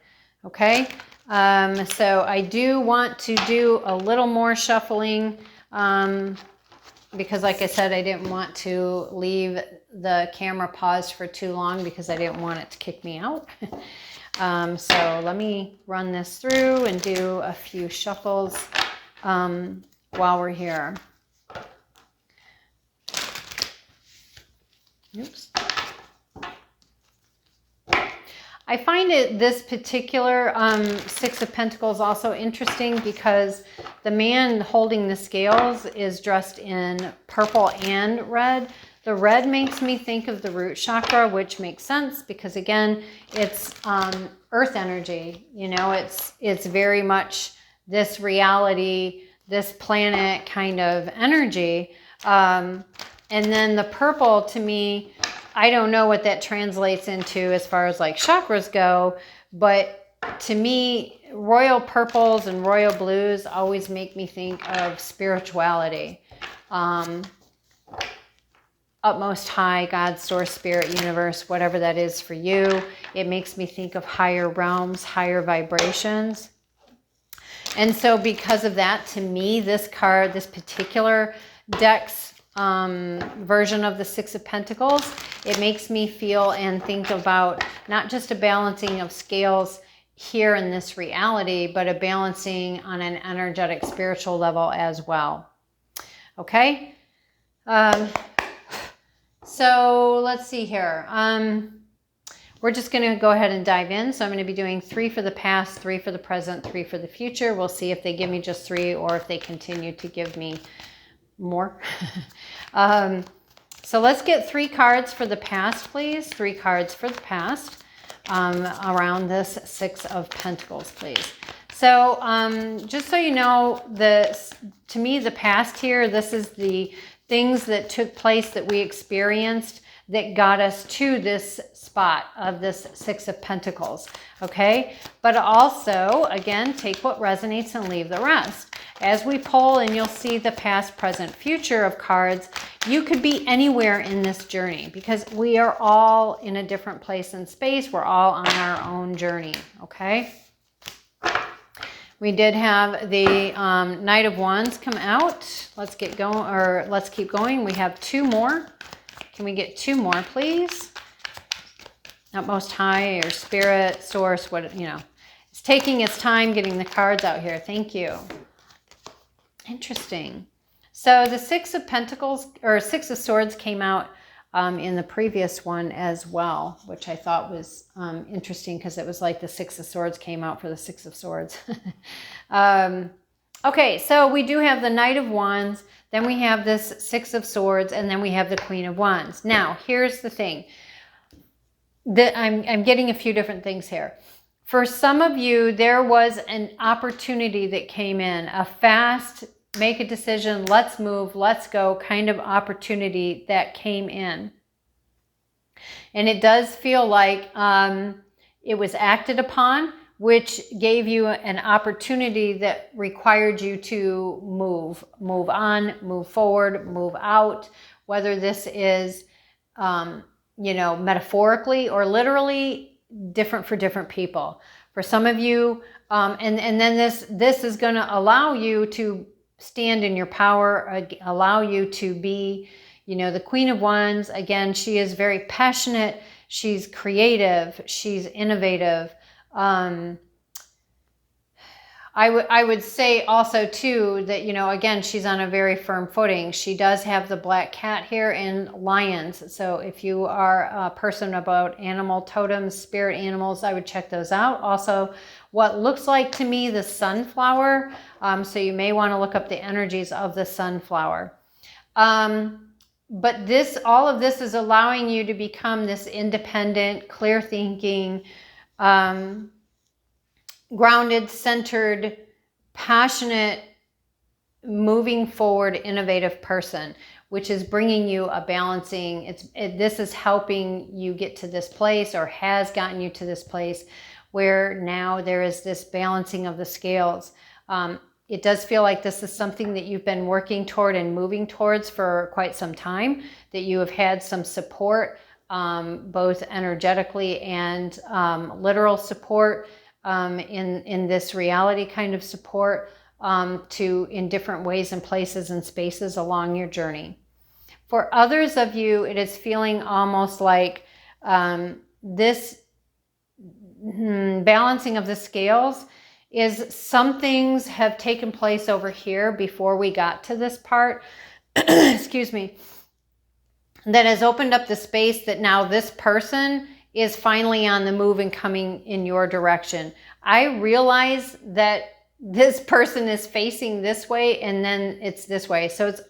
S1: Okay, so I do want to do a little more shuffling because, like I said, I didn't want to leave the camera paused for too long because I didn't want it to kick me out. So let me run this through and do a few shuffles while we're here. Oops. I find this particular Six of Pentacles also interesting because the man holding the scales is dressed in purple and red. The red makes me think of the root chakra, which makes sense because, again, it's earth energy. You know, it's very much this reality, this planet kind of energy. And then the purple, to me, I don't know what that translates into as far as like chakras go, but to me, royal purples and royal blues always make me think of spirituality. Utmost high, God, source, spirit, universe, whatever that is for you. It makes me think of higher realms, higher vibrations. And so because of that, to me, this card, this particular deck's version of the Six of Pentacles, it makes me feel and think about not just a balancing of scales here in this reality, but a balancing on an energetic, spiritual level as well. Okay? So let's see here. We're just going to go ahead and dive in. So I'm going to be doing 3 for the past, 3 for the present, 3 for the future. We'll see if they give me just 3 or if they continue to give me more. So let's get 3 cards for the past, please. 3 cards for the past around this Six of Pentacles, please. So just so you know, to me, the past here, this is the things that took place that we experienced that got us to this spot of this Six of Pentacles, okay? But also, again, take what resonates and leave the rest. As we pull, and you'll see the past, present, future of cards, you could be anywhere in this journey because we are all in a different place in space. We're all on our own journey, okay? We did have the Knight of Wands come out. Let's get going, or let's keep going. We have 2 more. Can we get 2 more, please? Utmost high, or spirit, source, what, you know. It's taking its time getting the cards out here. Thank you. Interesting. So the Six of Pentacles, or Six of Swords came out in the previous one as well, which I thought was interesting because it was like the Six of Swords came out for the Six of Swords. Okay, so we do have the Knight of Wands, then we have this Six of Swords, and then we have the Queen of Wands. Now, here's the thing. I'm getting a few different things here. For some of you, there was an opportunity that came in, a fast, make a decision, let's move, let's go kind of opportunity that came in. And it does feel like it was acted upon, which gave you an opportunity that required you to move on, move forward, move out, whether this is, you know, metaphorically or literally, different for different people. For some of you, and then this is going to allow you to stand in your power, allow you to be, you know, the Queen of Wands. Again, she is very passionate. She's creative. She's innovative. I would say also too that, you know, again, she's on a very firm footing. She does have the black cat here and lions. So if you are a person about animal totems, spirit animals, I would check those out. Also, what looks like to me the sunflower. So you may want to look up the energies of the sunflower. But all of this is allowing you to become this independent, clear thinking, grounded, centered, passionate, moving forward, innovative person, which is bringing you a balancing. This is helping you get to this place, or has gotten you to this place where now there is this balancing of the scales. It does feel like this is something that you've been working toward and moving towards for quite some time, that you have had some support, both energetically and literal support, in this reality kind of support, in different ways and places and spaces along your journey. For others of you, it is feeling almost like this balancing of the scales is some things have taken place over here before we got to this part, excuse me, that has opened up the space that now this person is finally on the move and coming in your direction. I realize that this person is facing this way and then it's this way. So it's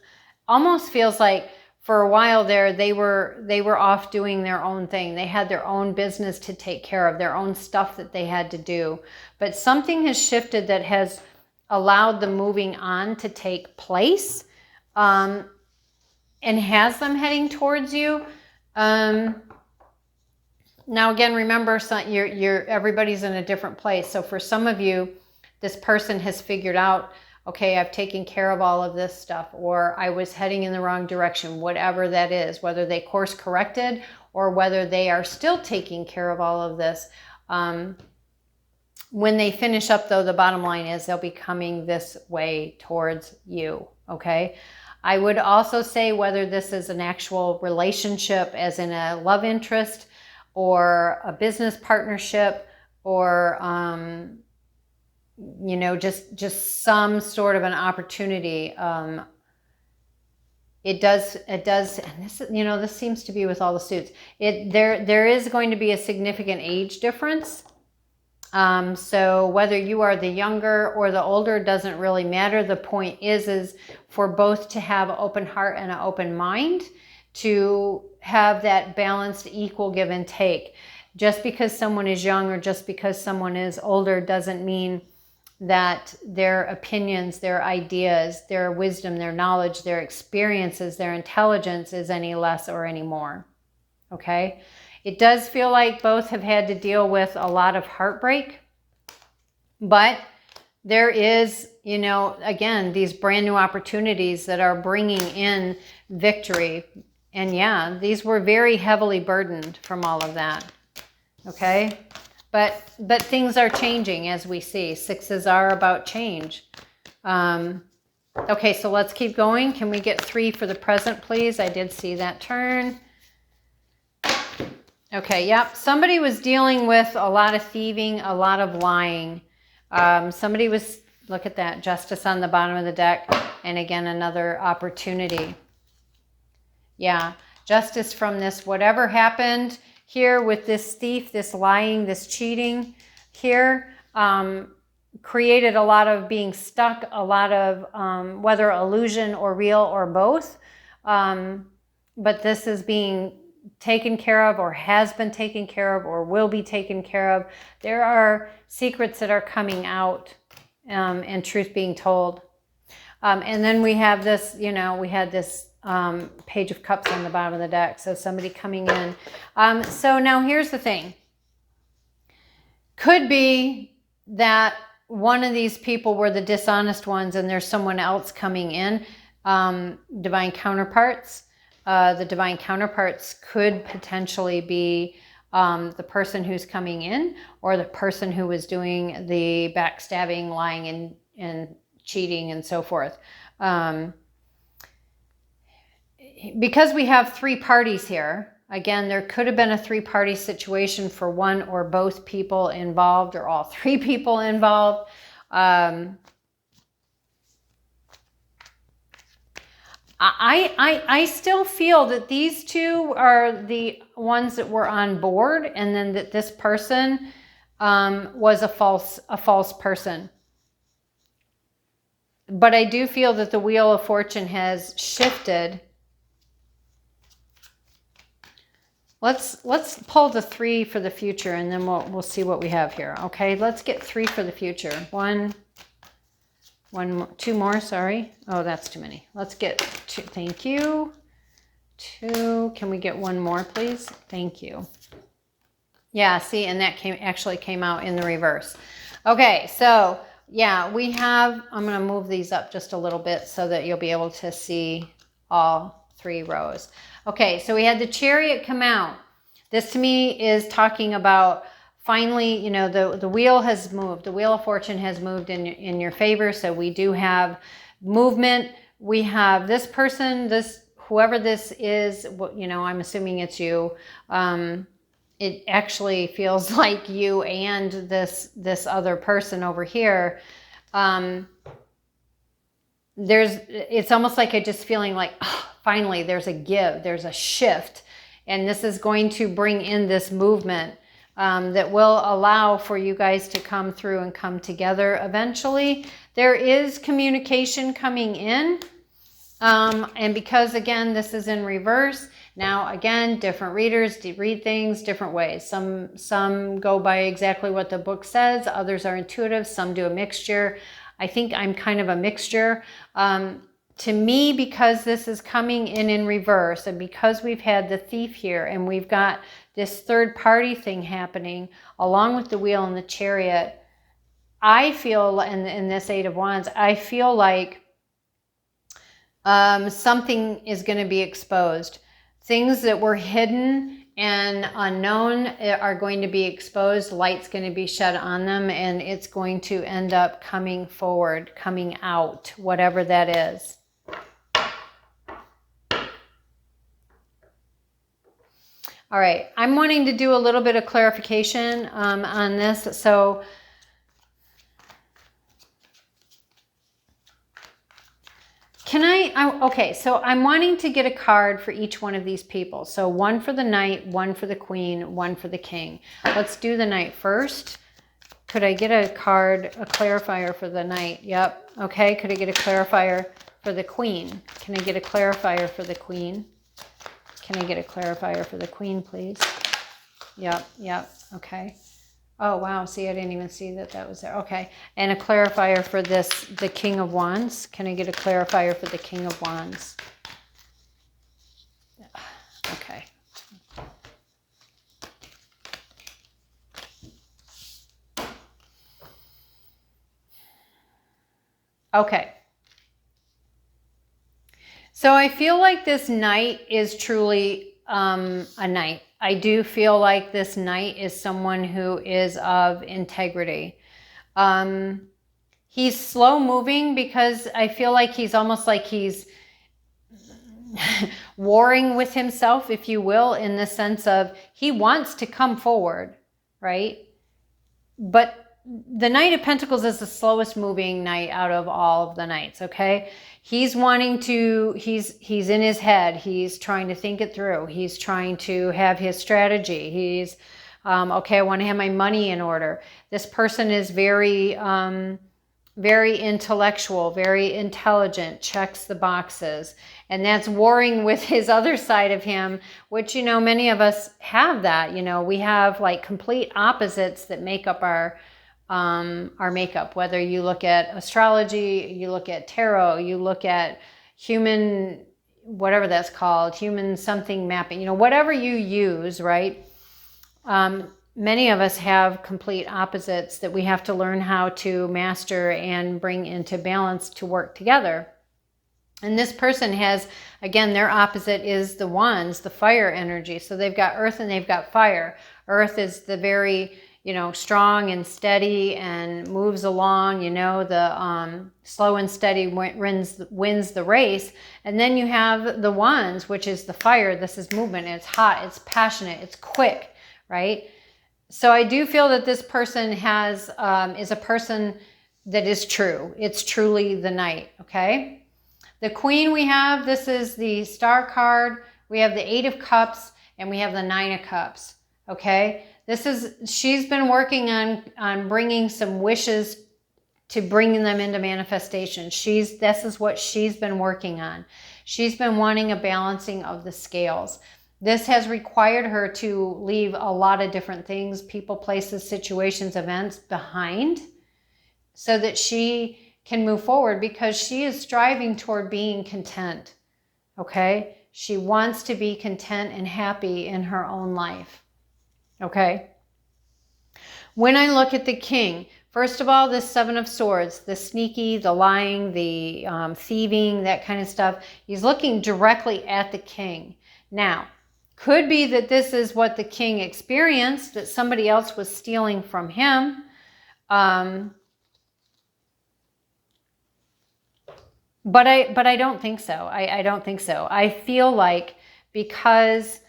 S1: almost feels like for a while there, they were off doing their own thing. They had their own business to take care of, their own stuff that they had to do. But something has shifted that has allowed the moving on to take place, and has them heading towards you. Now again, remember, everybody's in a different place. So for some of you, this person has figured out, okay, I've taken care of all of this stuff, or I was heading in the wrong direction, whatever that is, whether they course corrected or whether they are still taking care of all of this. When they finish up, though, the bottom line is they'll be coming this way towards you, okay? I would also say whether this is an actual relationship, as in a love interest, or a business partnership, or just some sort of an opportunity. It does, and this, this seems to be with all the suits. There is going to be a significant age difference. So whether you are the younger or the older doesn't really matter. The point is for both to have an open heart and an open mind, to have that balanced, equal give and take. Just because someone is young or just because someone is older doesn't mean that their opinions, their ideas, their wisdom, their knowledge, their experiences, their intelligence is any less or any more. Okay? It does feel like both have had to deal with a lot of heartbreak, but there is, again, these brand new opportunities that are bringing in victory. And yeah, these were very heavily burdened from all of that. Okay? But things are changing, as we see. Sixes are about change. Okay, so let's keep going. Can we get 3 for the present, please? I did see that turn. Okay, yep. Somebody was dealing with a lot of thieving, a lot of lying. Somebody was, look at that, Justice on the bottom of the deck. And again, another opportunity. Yeah, justice from this, whatever happened here with this thief, this lying, this cheating here, created a lot of being stuck, a lot of whether illusion or real or both. But this is being taken care of, or has been taken care of, or will be taken care of. There are secrets that are coming out, and truth being told. And then we have this, we had this Page of Cups on the bottom of the deck. So somebody coming in. So now here's the thing. Could be that one of these people were the dishonest ones and there's someone else coming in. Divine counterparts. The divine counterparts could potentially be the person who's coming in, or the person who was doing the backstabbing, lying, and cheating and so forth. Because we have 3 parties here, again, there could have been a 3-party situation for one or both people involved, or all 3 people involved. I still feel that these 2 are the ones that were on board, and then that this person was a false person. But I do feel that the Wheel of Fortune has shifted. Let's pull the 3 for the future, and then we'll see what we have here. Okay, let's get 3 for the future. One more, 2 more, sorry. Oh, that's too many. Let's get 2. Thank you. 2. Can we get 1 more, please? Thank you. Yeah, see, and that actually came out in the reverse. Okay, so yeah, we have, I'm going to move these up just a little bit so that you'll be able to see all 3 rows. Okay, so we had the Chariot come out. This to me is talking about finally, you know, the wheel has moved. The Wheel of Fortune has moved in your favor. So we do have movement. We have this person, whoever this is, you know, I'm assuming it's you. It actually feels like you and this other person over here. It's almost like a just feeling like, oh, finally there's a give, there's a shift. And this is going to bring in this movement that will allow for you guys to come through and come together eventually. There is communication coming in. And because, again, this is in reverse, now, again, different readers read things different ways. Some go by exactly what the book says. Others are intuitive. Some do a mixture. I think I'm kind of a mixture. To me, because this is coming in reverse, and because we've had the Thief here, and we've got this third party thing happening, along with the Wheel and the Chariot, I feel, in this 8 of Wands, I feel like something is going to be exposed. Things that were hidden and unknown are going to be exposed. Light's going to be shed on them, and it's going to end up coming forward, coming out, whatever that is. All right, I'm wanting to do a little bit of clarification on this. So okay, so I'm wanting to get a card for each one of these people. So 1 for the Knight, 1 for the Queen, 1 for the King. Let's do the Knight first. Could I get a card, a clarifier for the Knight? Yep. Okay, could I get a clarifier for the Queen? Can I get a clarifier for the Queen? Can I get a clarifier for the Queen, please? Yep, okay. Oh, wow, see, I didn't even see that was there. Okay, and a clarifier for the King of Wands. Can I get a clarifier for the King of Wands? Okay. Okay. So I feel like this Knight is truly a Knight. I do feel like this Knight is someone who is of integrity. He's slow moving because I feel like he's almost like he's warring with himself, if you will, in the sense of he wants to come forward, right? But the Knight of Pentacles is the slowest moving Knight out of all of the Knights, okay? He's wanting to, he's in his head. He's trying to think it through. He's trying to have his strategy. He's, okay, I want to have my money in order. This person is very, very intellectual, very intelligent, checks the boxes. And that's warring with his other side of him, which, you know, many of us have that. You know, we have like complete opposites that make up our makeup, whether you look at astrology, you look at tarot, you look at human, whatever that's called, human something mapping, you know, whatever you use, right? Many of us have complete opposites that we have to learn how to master and bring into balance to work together. And this person has, again, their opposite is the Wands, the fire energy. So they've got earth and they've got fire. Earth is the very, you know, strong and steady and moves along, you know, the slow and steady wins the race. And then you have the Wands, which is the fire. This is movement. It's hot, it's passionate, it's quick, right? So I do feel that this person has, is a person that is true. It's truly the Knight, okay? The Queen we have, this is the Star card. We have the 8 of Cups and we have the 9 of Cups, okay? She's been working on bringing some wishes to bringing them into manifestation. This is what she's been working on. She's been wanting a balancing of the scales. This has required her to leave a lot of different things, people, places, situations, events behind so that she can move forward, because she is striving toward being content. Okay? She wants to be content and happy in her own life. Okay? When I look at the king, first of all, this Seven of Swords, the sneaky, the lying, the thieving, that kind of stuff, he's looking directly at the king. Now, could be that this is what the king experienced, that somebody else was stealing from him. But I don't think so. I don't think so. I feel like because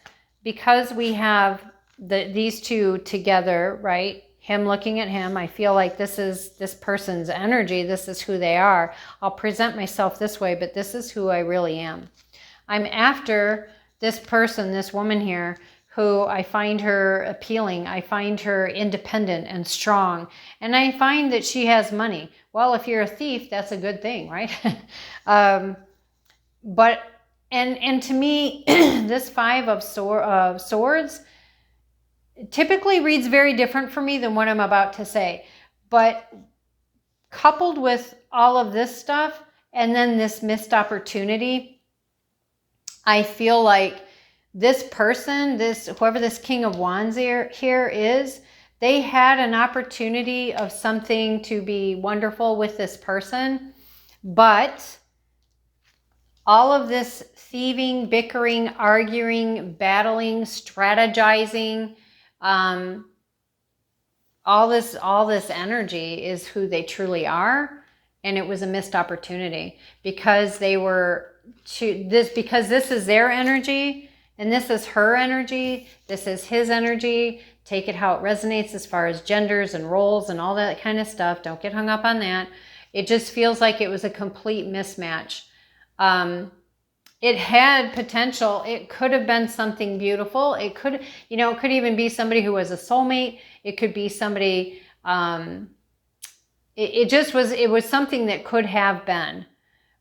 S1: we have these two together, right? Him looking at him, I feel like this is this person's energy. This is who they are. I'll present myself this way, but this is who I really am. I'm after this person, this woman here, who I find her appealing. I find her independent and strong. And I find that she has money. Well, if you're a thief, that's a good thing, right? But to me, this Five of Swords typically reads very different for me than what I'm about to say. But coupled with all of this stuff and then this missed opportunity, I feel like this person, whoever this King of Wands here is, they had an opportunity of something to be wonderful with this person, but all of this thieving, bickering, arguing, battling, strategizing, all this energy is who they truly are, and it was a missed opportunity because they were because this is their energy and this is her energy, this is his energy. Take it how it resonates as far as genders and roles and all that kind of stuff. Don't get hung up on that. It just feels like it was a complete mismatch. It had potential. It could have been something beautiful. It could, it could even be somebody who was a soulmate. It could be somebody, it was something that could have been,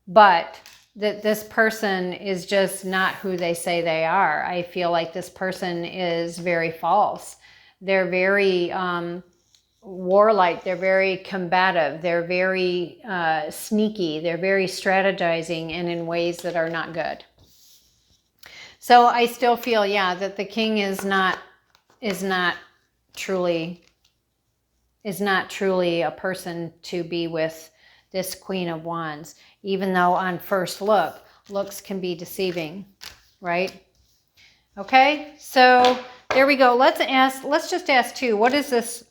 S1: but that this person is just not who they say they are. I feel like this person is very false. They're very warlike. They're very combative. They're very sneaky. They're very strategizing and in ways that are not good. So I still feel, yeah, that the king is not truly a person to be with this Queen of Wands, even though on first look, looks can be deceiving, right? Okay, so there we go. Let's just ask too, what is this?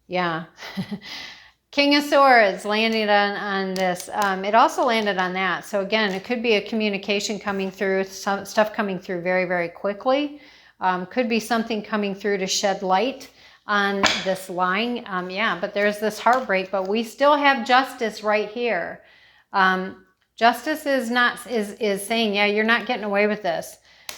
S1: Yeah. King of Swords landed on this. It also landed on that. So again, it could be a communication coming through, some stuff coming through very, very quickly. Could be something coming through to shed light on this line. Yeah, but there's this heartbreak, but we still have justice right here. Justice is saying, yeah, you're not getting away with this.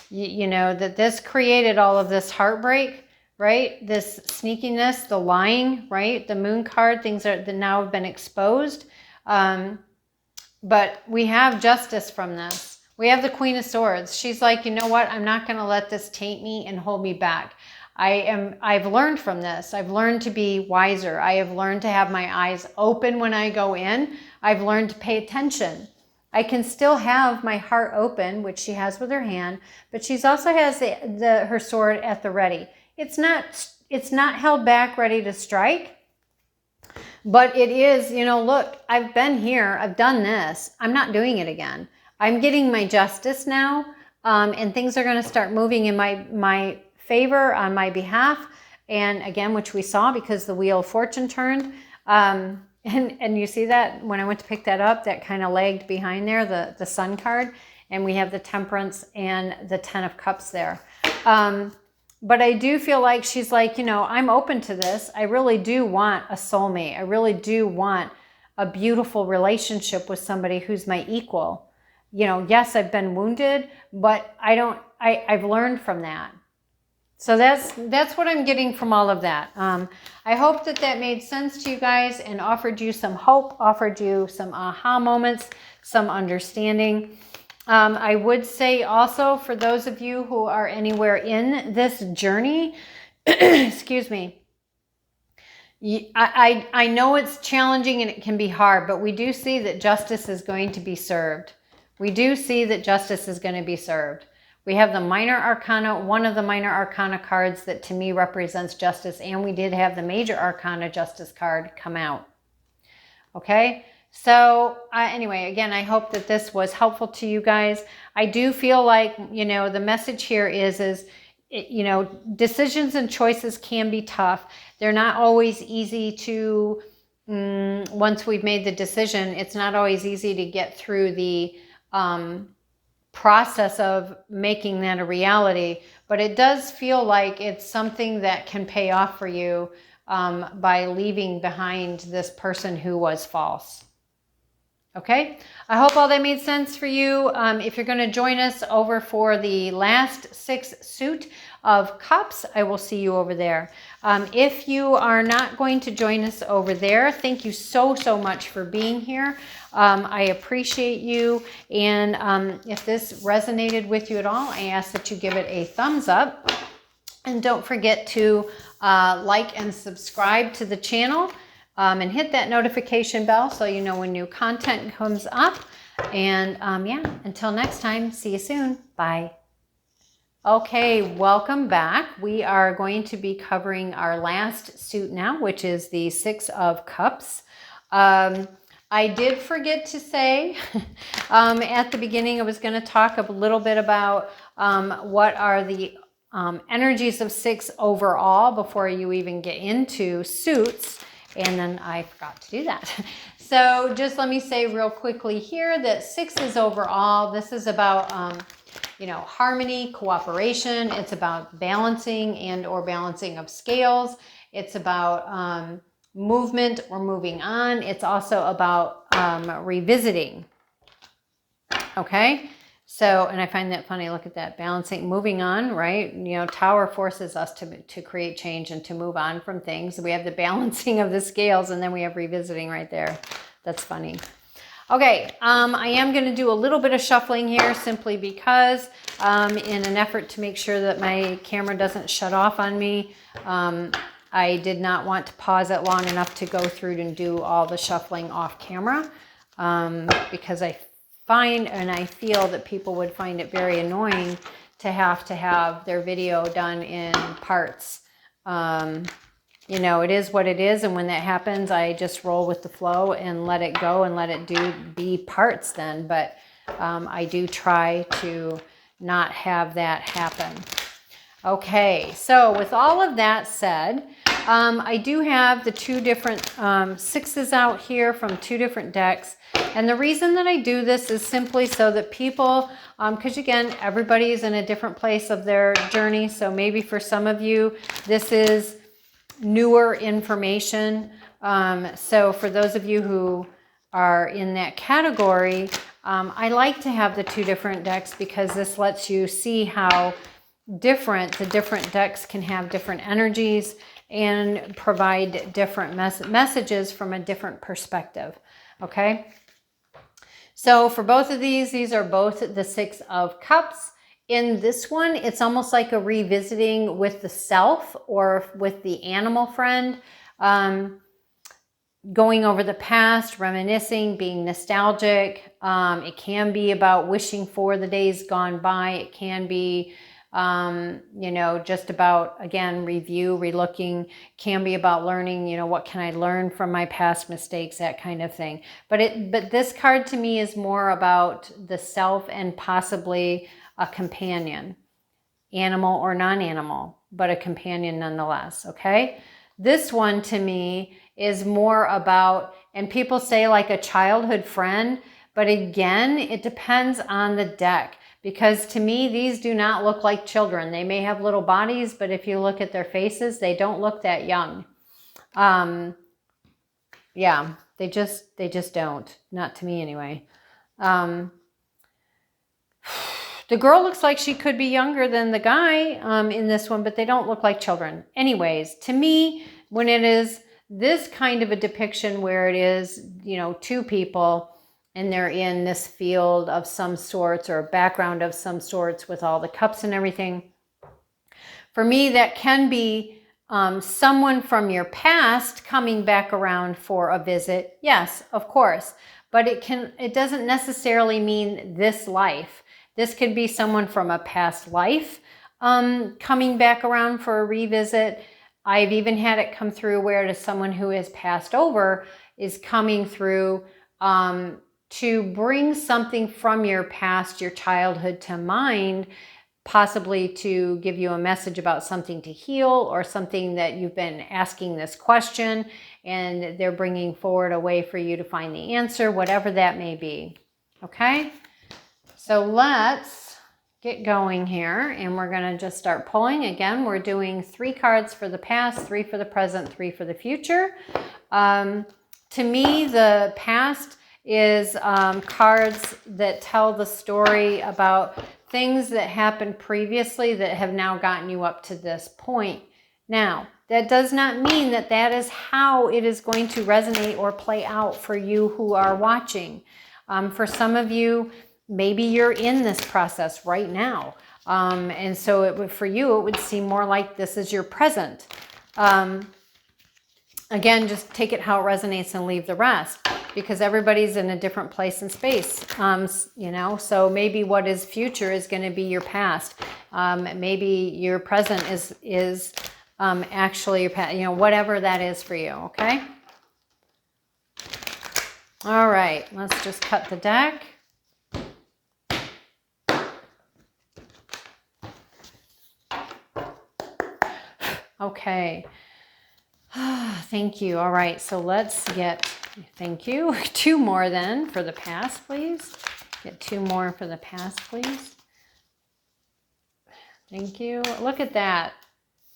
S1: You know, that this created all of this heartbreak, right? This sneakiness, the lying, right? The Moon card, things that now have been exposed. But we have justice from this. We have the Queen of Swords. She's like, you know what? I'm not going to let this taint me and hold me back. I've learned from this. I've learned to be wiser. I have learned to have my eyes open when I go in. I've learned to pay attention. I can still have my heart open, which she has with her hand, but she's also has her sword at the ready. It's not held back, ready to strike, but it is, you know, look, I've been here, I've done this. I'm not doing it again. I'm getting my justice now, and things are going to start moving in my favor on my behalf. And again, which we saw because the Wheel of Fortune turned. And you see that when I went to pick that up, that kind of lagged behind there, the Sun card. And we have the Temperance and the Ten of Cups there. But I do feel like she's like, you know, I'm open to this. I really do want a soulmate. I really do want a beautiful relationship with somebody who's my equal. You know, yes, I've been wounded, but I've learned from that. So that's what I'm getting from all of that. I hope that made sense to you guys and offered you some hope, offered you some aha moments, some understanding. I would say also for those of you who are anywhere in this journey, excuse me, I know it's challenging and it can be hard, but we do see that justice is going to be served. We do see that justice is going to be served. We have the minor arcana, one of the minor arcana cards that to me represents justice, and we did have the major arcana justice card come out. Okay, so anyway, again, I hope that this was helpful to you guys. I do feel like, you know, the message here is you know, decisions and choices can be tough. They're not always easy to, once we've made the decision, it's not always easy to get through the process of making that a reality. But it does feel like it's something that can pay off for you by leaving behind this person who was false. Okay, I hope all that made sense for you. If you're going to join us over for the last 6 suit of cups, I will see you over there. If you are not going to join us over there, thank you so much for being here. I appreciate you. And if this resonated with you at all, I ask that you give it a thumbs up. And don't forget to like and subscribe to the channel. And hit that notification bell so you know when new content comes up. And yeah, until next time, see you soon. Bye. Okay, welcome back. We are going to be covering our last suit now, which is the 6 of Cups. I did forget to say at the beginning, I was going to talk a little bit about what are the energies of 6 overall before you even get into suits. And then I forgot to do that. So just let me say real quickly here that 6 is overall. This is about, you know, harmony, cooperation. It's about balancing and or balancing of scales. It's about movement or moving on. It's also about revisiting. Okay. So, and I find that funny, look at that, balancing, moving on, right? You know, Tower forces us to create change and to move on from things. We have the balancing of the scales, and then we have revisiting right there. That's funny. Okay, I am going to do a little bit of shuffling here simply because in an effort to make sure that my camera doesn't shut off on me, I did not want to pause it long enough to go through and do all the shuffling off camera because I find and I feel that people would find it very annoying to have their video done in parts. You know, it is what it is, and when that happens, I just roll with the flow and let it go and let it be parts then. But I do try to not have that happen. Okay, so with all of that said, I do have the 2 different 6s out here from 2 different decks. And the reason that I do this is simply so that people, because again, everybody is in a different place of their journey. So maybe for some of you, this is newer information. So for those of you who are in that category, I like to have the 2 different decks because this lets you see how the different decks can have different energies and provide different messages from a different perspective. Okay. So for both of these are both the 6 of Cups. In this one, it's almost like a revisiting with the self or with the animal friend, going over the past, reminiscing, being nostalgic. It can be about wishing for the days gone by. It can be, you know, just about, again, review, relooking, can be about learning, you know, what can I learn from my past mistakes, that kind of thing. But this card to me is more about the self and possibly a companion, animal or non-animal, but a companion nonetheless. Okay. This one to me is more about, and people say like a childhood friend, but again, it depends on the deck. Because to me, these do not look like children. They may have little bodies, but if you look at their faces, they don't look that young. Yeah, they just don't. Not to me anyway. The girl looks like she could be younger than the guy in this one, but they don't look like children. Anyways, to me, when it is this kind of a depiction where it is, you know, 2 people, and they're in this field of some sorts or a background of some sorts with all the cups and everything. For me, that can be someone from your past coming back around for a visit. Yes, of course. But it doesn't necessarily mean this life. This could be someone from a past life coming back around for a revisit. I've even had it come through where it is someone who has passed over is coming through to bring something from your past, your childhood, to mind, possibly to give you a message about something to heal or something that you've been asking this question, and they're bringing forward a way for you to find the answer, whatever that may be. Okay, so let's get going here, and we're going to just start pulling. Again, we're doing 3 cards for the past, 3 for the present, 3 for the future. To me, the past is cards that tell the story about things that happened previously that have now gotten you up to this point. Now, that does not mean that that is how it is going to resonate or play out for you who are watching. For some of you, maybe you're in this process right now. And so for you, it would seem more like this is your present. Again, just take it how it resonates and leave the rest, because everybody's in a different place and space, you know, so maybe what is future is going to be your past. Maybe your present is actually your past, you know, whatever that is for you. Okay. All right, let's just cut the deck. Okay. Thank you. All right, so let's get, thank you, 2 more then for the past, please. Get 2 more for the past, please. Thank you. Look at that.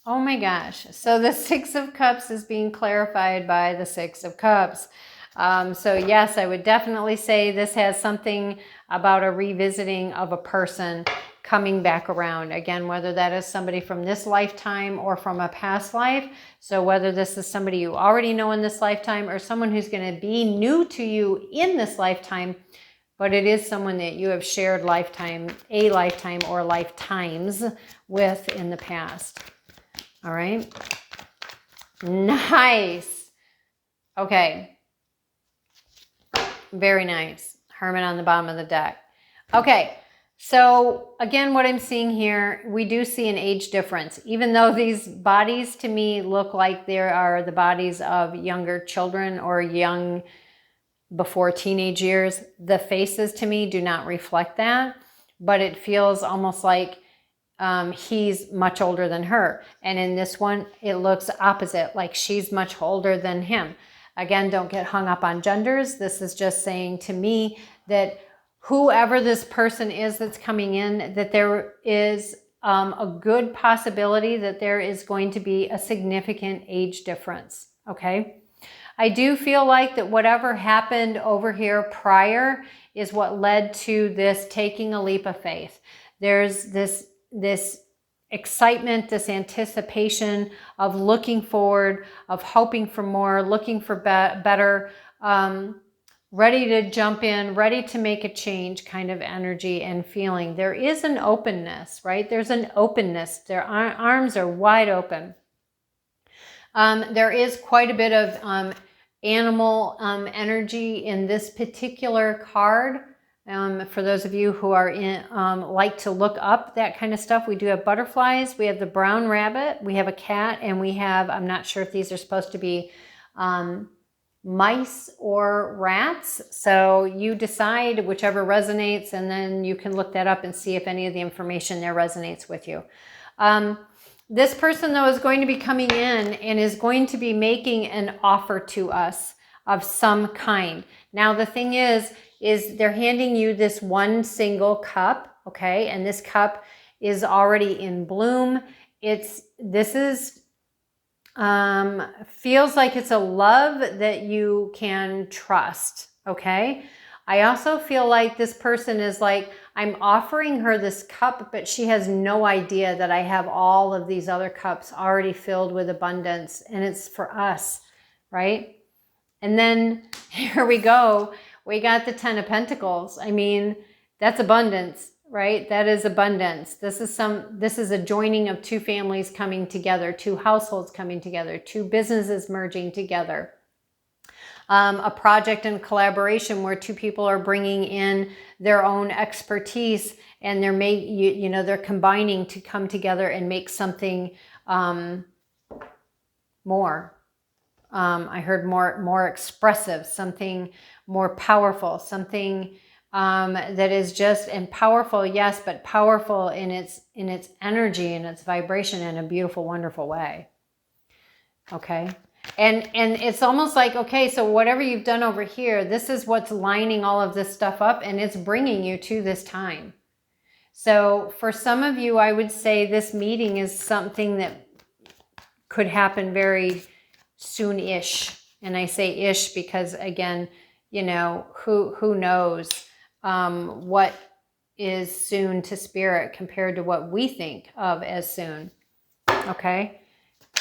S1: Oh my gosh. So the 6 of Cups is being clarified by the 6 of Cups. So yes, I would definitely say this has something about a revisiting of a person coming back around. Again, whether that is somebody from this lifetime or from a past life. So whether this is somebody you already know in this lifetime or someone who's going to be new to you in this lifetime, but it is someone that you have shared a lifetime or lifetimes with in the past. All right. Nice. Okay. Very nice. Hermit on the bottom of the deck. Okay. So again, what I'm seeing here, we do see an age difference. Even though these bodies to me look like they are the bodies of younger children or young before teenage years, the faces to me do not reflect that. But it feels almost like he's much older than her. And in this one, it looks opposite, like she's much older than him. Again, don't get hung up on genders. This is just saying to me that whoever this person is that's coming in, that there is a good possibility that there is going to be a significant age difference, okay? I do feel like that whatever happened over here prior is what led to this taking a leap of faith. There's this excitement, this anticipation of looking forward, of hoping for more, looking for better, ready to jump in, ready to make a change kind of energy and feeling. There is an openness, right? There's an openness. Their arms are wide open. There is quite a bit of animal energy in this particular card. For those of you who are like to look up that kind of stuff, we do have butterflies, we have the brown rabbit, we have a cat, and we have, I'm not sure if these are supposed to be mice or rats. So you decide whichever resonates, and then you can look that up and see if any of the information there resonates with you. This person, though, is going to be coming in and is going to be making an offer to us of some kind. Now, the thing is they're handing you this one single cup, okay? And this cup is already in bloom. Feels like it's a love that you can trust, okay? I also feel like this person is like, I'm offering her this cup, but she has no idea that I have all of these other cups already filled with abundance, and it's for us, right? And then here we go we got the 10 of Pentacles. I mean, that's abundance, right? That is abundance. This is a joining of two families coming together, two households coming together, two businesses merging together. A project and collaboration where two people are bringing in their own expertise, and they're combining to come together and make something more. I heard more expressive, something more powerful, something that is just, and powerful, yes, but powerful in its energy and its vibration in a beautiful, wonderful way. Okay. And it's almost like, okay, so whatever you've done over here, this is what's lining all of this stuff up, and it's bringing you to this time. So for some of you, I would say this meeting is something that could happen very soon-ish. And I say ish because, again, you know, who knows what is soon to spirit compared to what we think of as soon. Okay.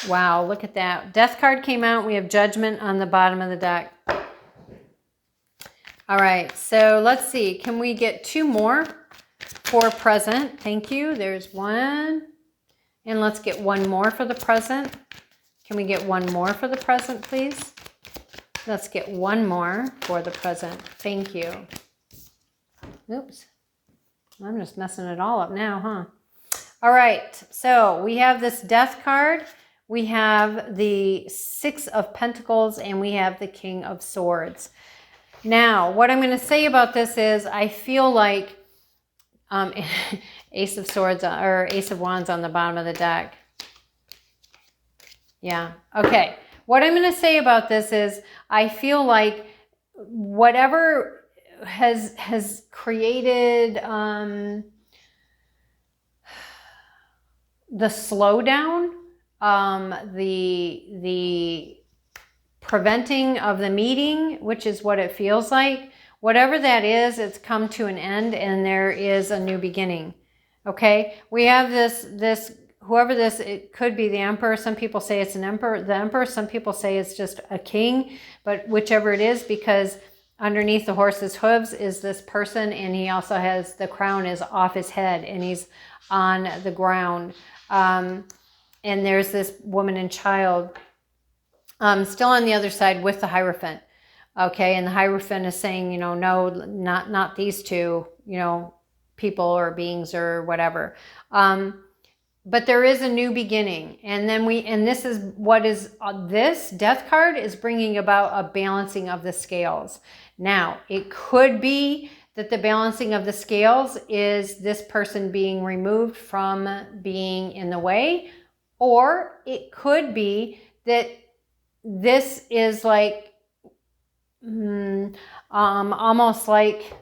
S1: Wow, look at that. Death card came out. We have Judgment on the bottom of the deck. All right, so let's see. Can we get two more for present? Thank you. There's one. And let's get one more for the present. Can we get one more for the present, please? Let's get one more for the present. Thank you. Oops. I'm just messing it all up now, huh? All right, so we have this Death card. We have the 6 of Pentacles, and we have the King of Swords. Now, what I'm going to say about this is I feel like Ace of Swords or Ace of Wands on the bottom of the deck. Yeah. Okay. What I'm going to say about this is I feel like whatever has created the slowdown, the preventing of the meeting, which is what it feels like, whatever that is, it's come to an end, and there is a new beginning. Okay, we have this whoever this, it could be the Emperor. Some people say it's the Emperor. Some people say it's just a king, but whichever it is, because underneath the horse's hooves is this person, and he also has the crown is off his head, and he's on the ground. And there's this woman and child still on the other side with the Hierophant. Okay, and the Hierophant is saying, you know, no, not these two, you know, people or beings or whatever. But there is a new beginning. And then this is what is, this Death card is bringing about a balancing of the scales. Now, it could be that the balancing of the scales is this person being removed from being in the way, or it could be that this is like, almost like,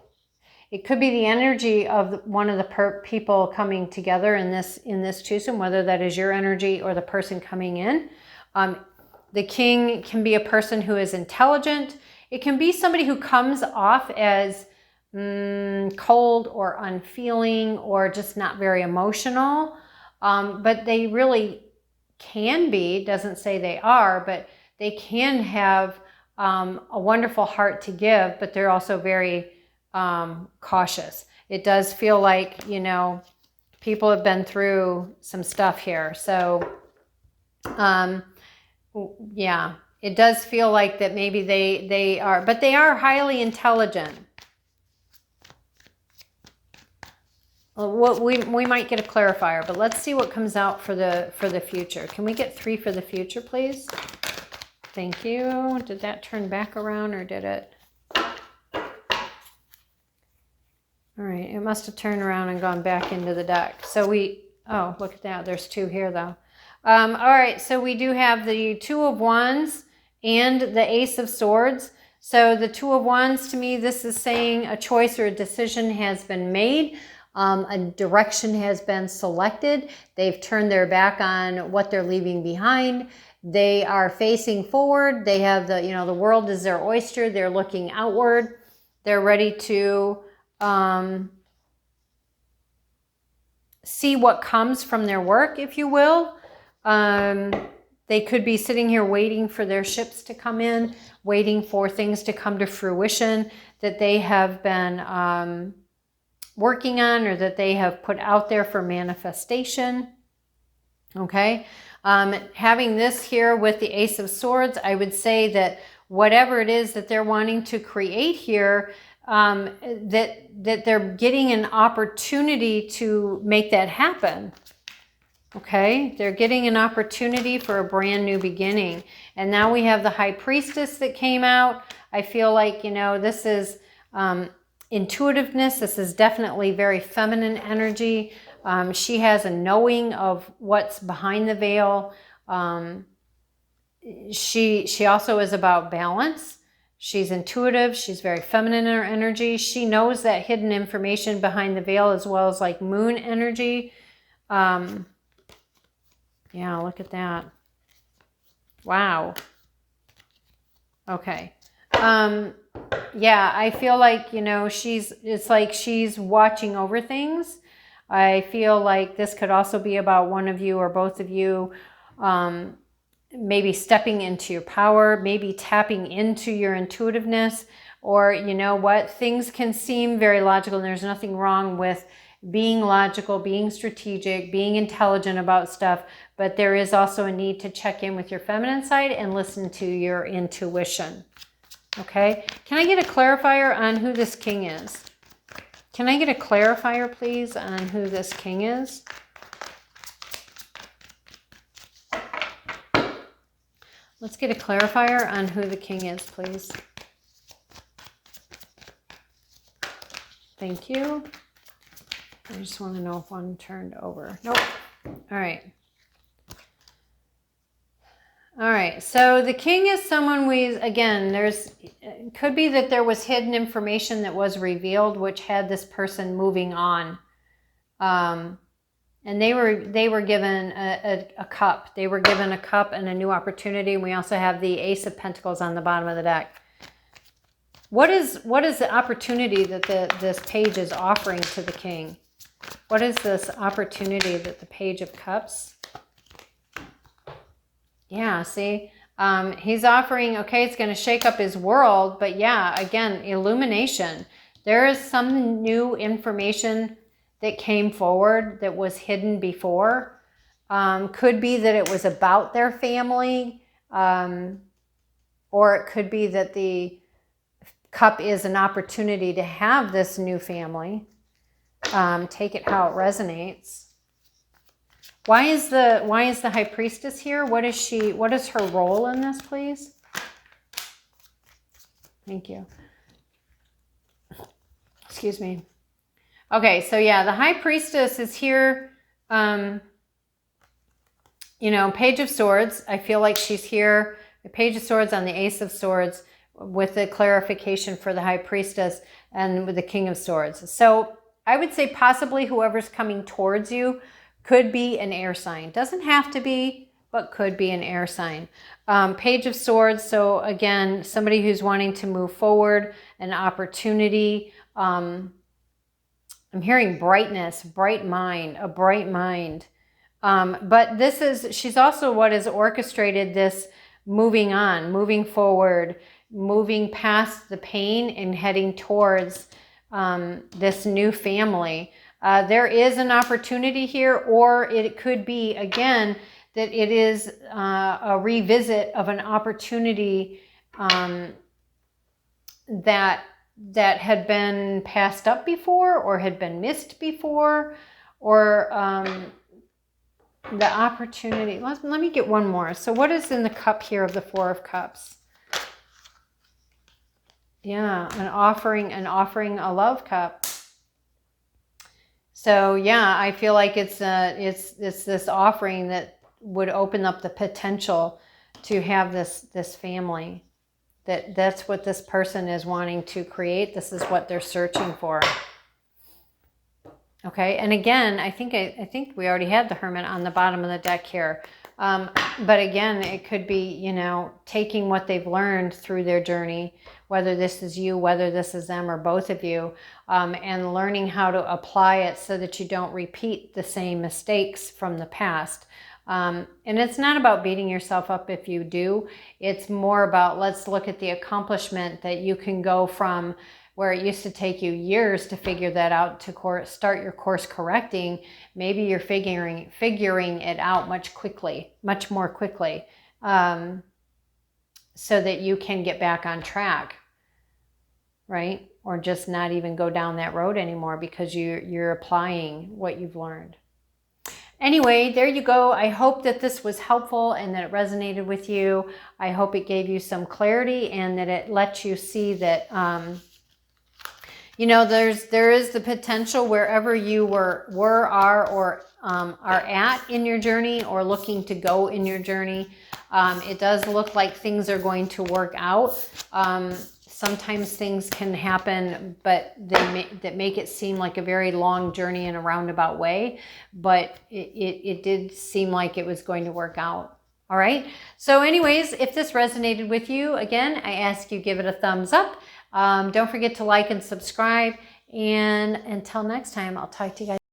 S1: it could be the energy of one of the people coming together in this twosome, whether that is your energy or the person coming in. The king can be a person who is intelligent. It can be somebody who comes off as cold or unfeeling or just not very emotional. But they really can be, doesn't say they are, but they can have a wonderful heart to give, but they're also very cautious. It does feel like, you know, people have been through some stuff here. So, yeah, it does feel like that maybe they are, but they are highly intelligent. What we might get a clarifier, but let's see what comes out for the future. Can we get 3 for the future, please? Thank you. Did that turn back around, or did it? All right, it must have turned around and gone back into the deck. So oh, look at that. There's 2 here though. All right, so we do have the 2 of Wands and the Ace of Swords. So the 2 of Wands, to me, this is saying a choice or a decision has been made. A direction has been selected. They've turned their back on what they're leaving behind. They are facing forward. They have the world is their oyster. They're looking outward. They're ready to see what comes from their work, if you will. They could be sitting here waiting for their ships to come in, waiting for things to come to fruition that they have been working on or that they have put out there for manifestation. Okay. Having this here with the Ace of Swords, I would say that whatever it is that they're wanting to create here, that they're getting an opportunity to make that happen. Okay, they're getting an opportunity for a brand new beginning. And now we have the High Priestess that came out. I feel like, you know, this is intuitiveness. This is definitely very feminine energy. She has a knowing of what's behind the veil. She also is about balance. She's intuitive. She's very feminine in her energy. She knows that hidden information behind the veil as well as like moon energy. Yeah, look at that. Wow. Okay. Yeah, I feel like, you know, it's like she's watching over things. I feel like this could also be about one of you or both of you, maybe stepping into your power, maybe tapping into your intuitiveness, or you know what, things can seem very logical and there's nothing wrong with being logical, being strategic, being intelligent about stuff, but there is also a need to check in with your feminine side and listen to your intuition. Okay, can I get a clarifier on who this king is? Can I get a clarifier, please, on who this king is? Let's get a clarifier on who the king is, please. Thank you. I just want to know if one turned over. Nope. All right. All right. So the king is someone again, it could be that there was hidden information that was revealed, which had this person moving on. And they were given a cup. They were given a cup and a new opportunity. And we also have the Ace of Pentacles on the bottom of the deck. What is the opportunity that this page is offering to the king? What is this opportunity that the Page of Cups? Yeah, see, he's offering, okay, it's going to shake up his world, but yeah, again, illumination. There is some new information that came forward that was hidden before. Could be that it was about their family, or it could be that the cup is an opportunity to have this new family. Take it how it resonates. Why is the High Priestess here? What is her role in this, please? Thank you. Excuse me. Okay, so yeah, the High Priestess is here. You know, Page of Swords. I feel like she's here. The Page of Swords on the Ace of Swords with the clarification for the High Priestess and with the King of Swords. So I would say possibly whoever's coming towards you could be an air sign. Doesn't have to be, but could be an air sign. Page of Swords. So again, somebody who's wanting to move forward, an opportunity. I'm hearing brightness, bright mind, a bright mind. But she's also what has orchestrated this moving on, moving forward, moving past the pain and heading towards this new family. There is an opportunity here, or it could be, again, that it is a revisit of an opportunity that had been passed up before or had been missed before, or the opportunity. Let me get one more. So what is in the cup here of the Four of Cups? Yeah, an offering, a love cup. So yeah, I feel like it's this offering that would open up the potential to have this family. That's what this person is wanting to create. This is what they're searching for. Okay, and again, I think we already had the Hermit on the bottom of the deck here. But again, it could be, you know, taking what they've learned through their journey, whether this is you, whether this is them, or both of you, and learning how to apply it so that you don't repeat the same mistakes from the past. And it's not about beating yourself up if you do. It's more about, let's look at the accomplishment that you can go from where it used to take you years to figure that out to start your course correcting. Maybe you're figuring it out much more quickly, so that you can get back on track, right? Or just not even go down that road anymore because you're applying what you've learned. Anyway, there you go. I hope that this was helpful and that it resonated with you. I hope it gave you some clarity and that it lets you see that, you know, there is the potential wherever you are at in your journey or looking to go in your journey. It does look like things are going to work out. Sometimes things can happen, but that make it seem like a very long journey in a roundabout way. But it did seem like it was going to work out. All right. So anyways, if this resonated with you, again, I ask you give it a thumbs up. Don't forget to like and subscribe. And until next time, I'll talk to you guys.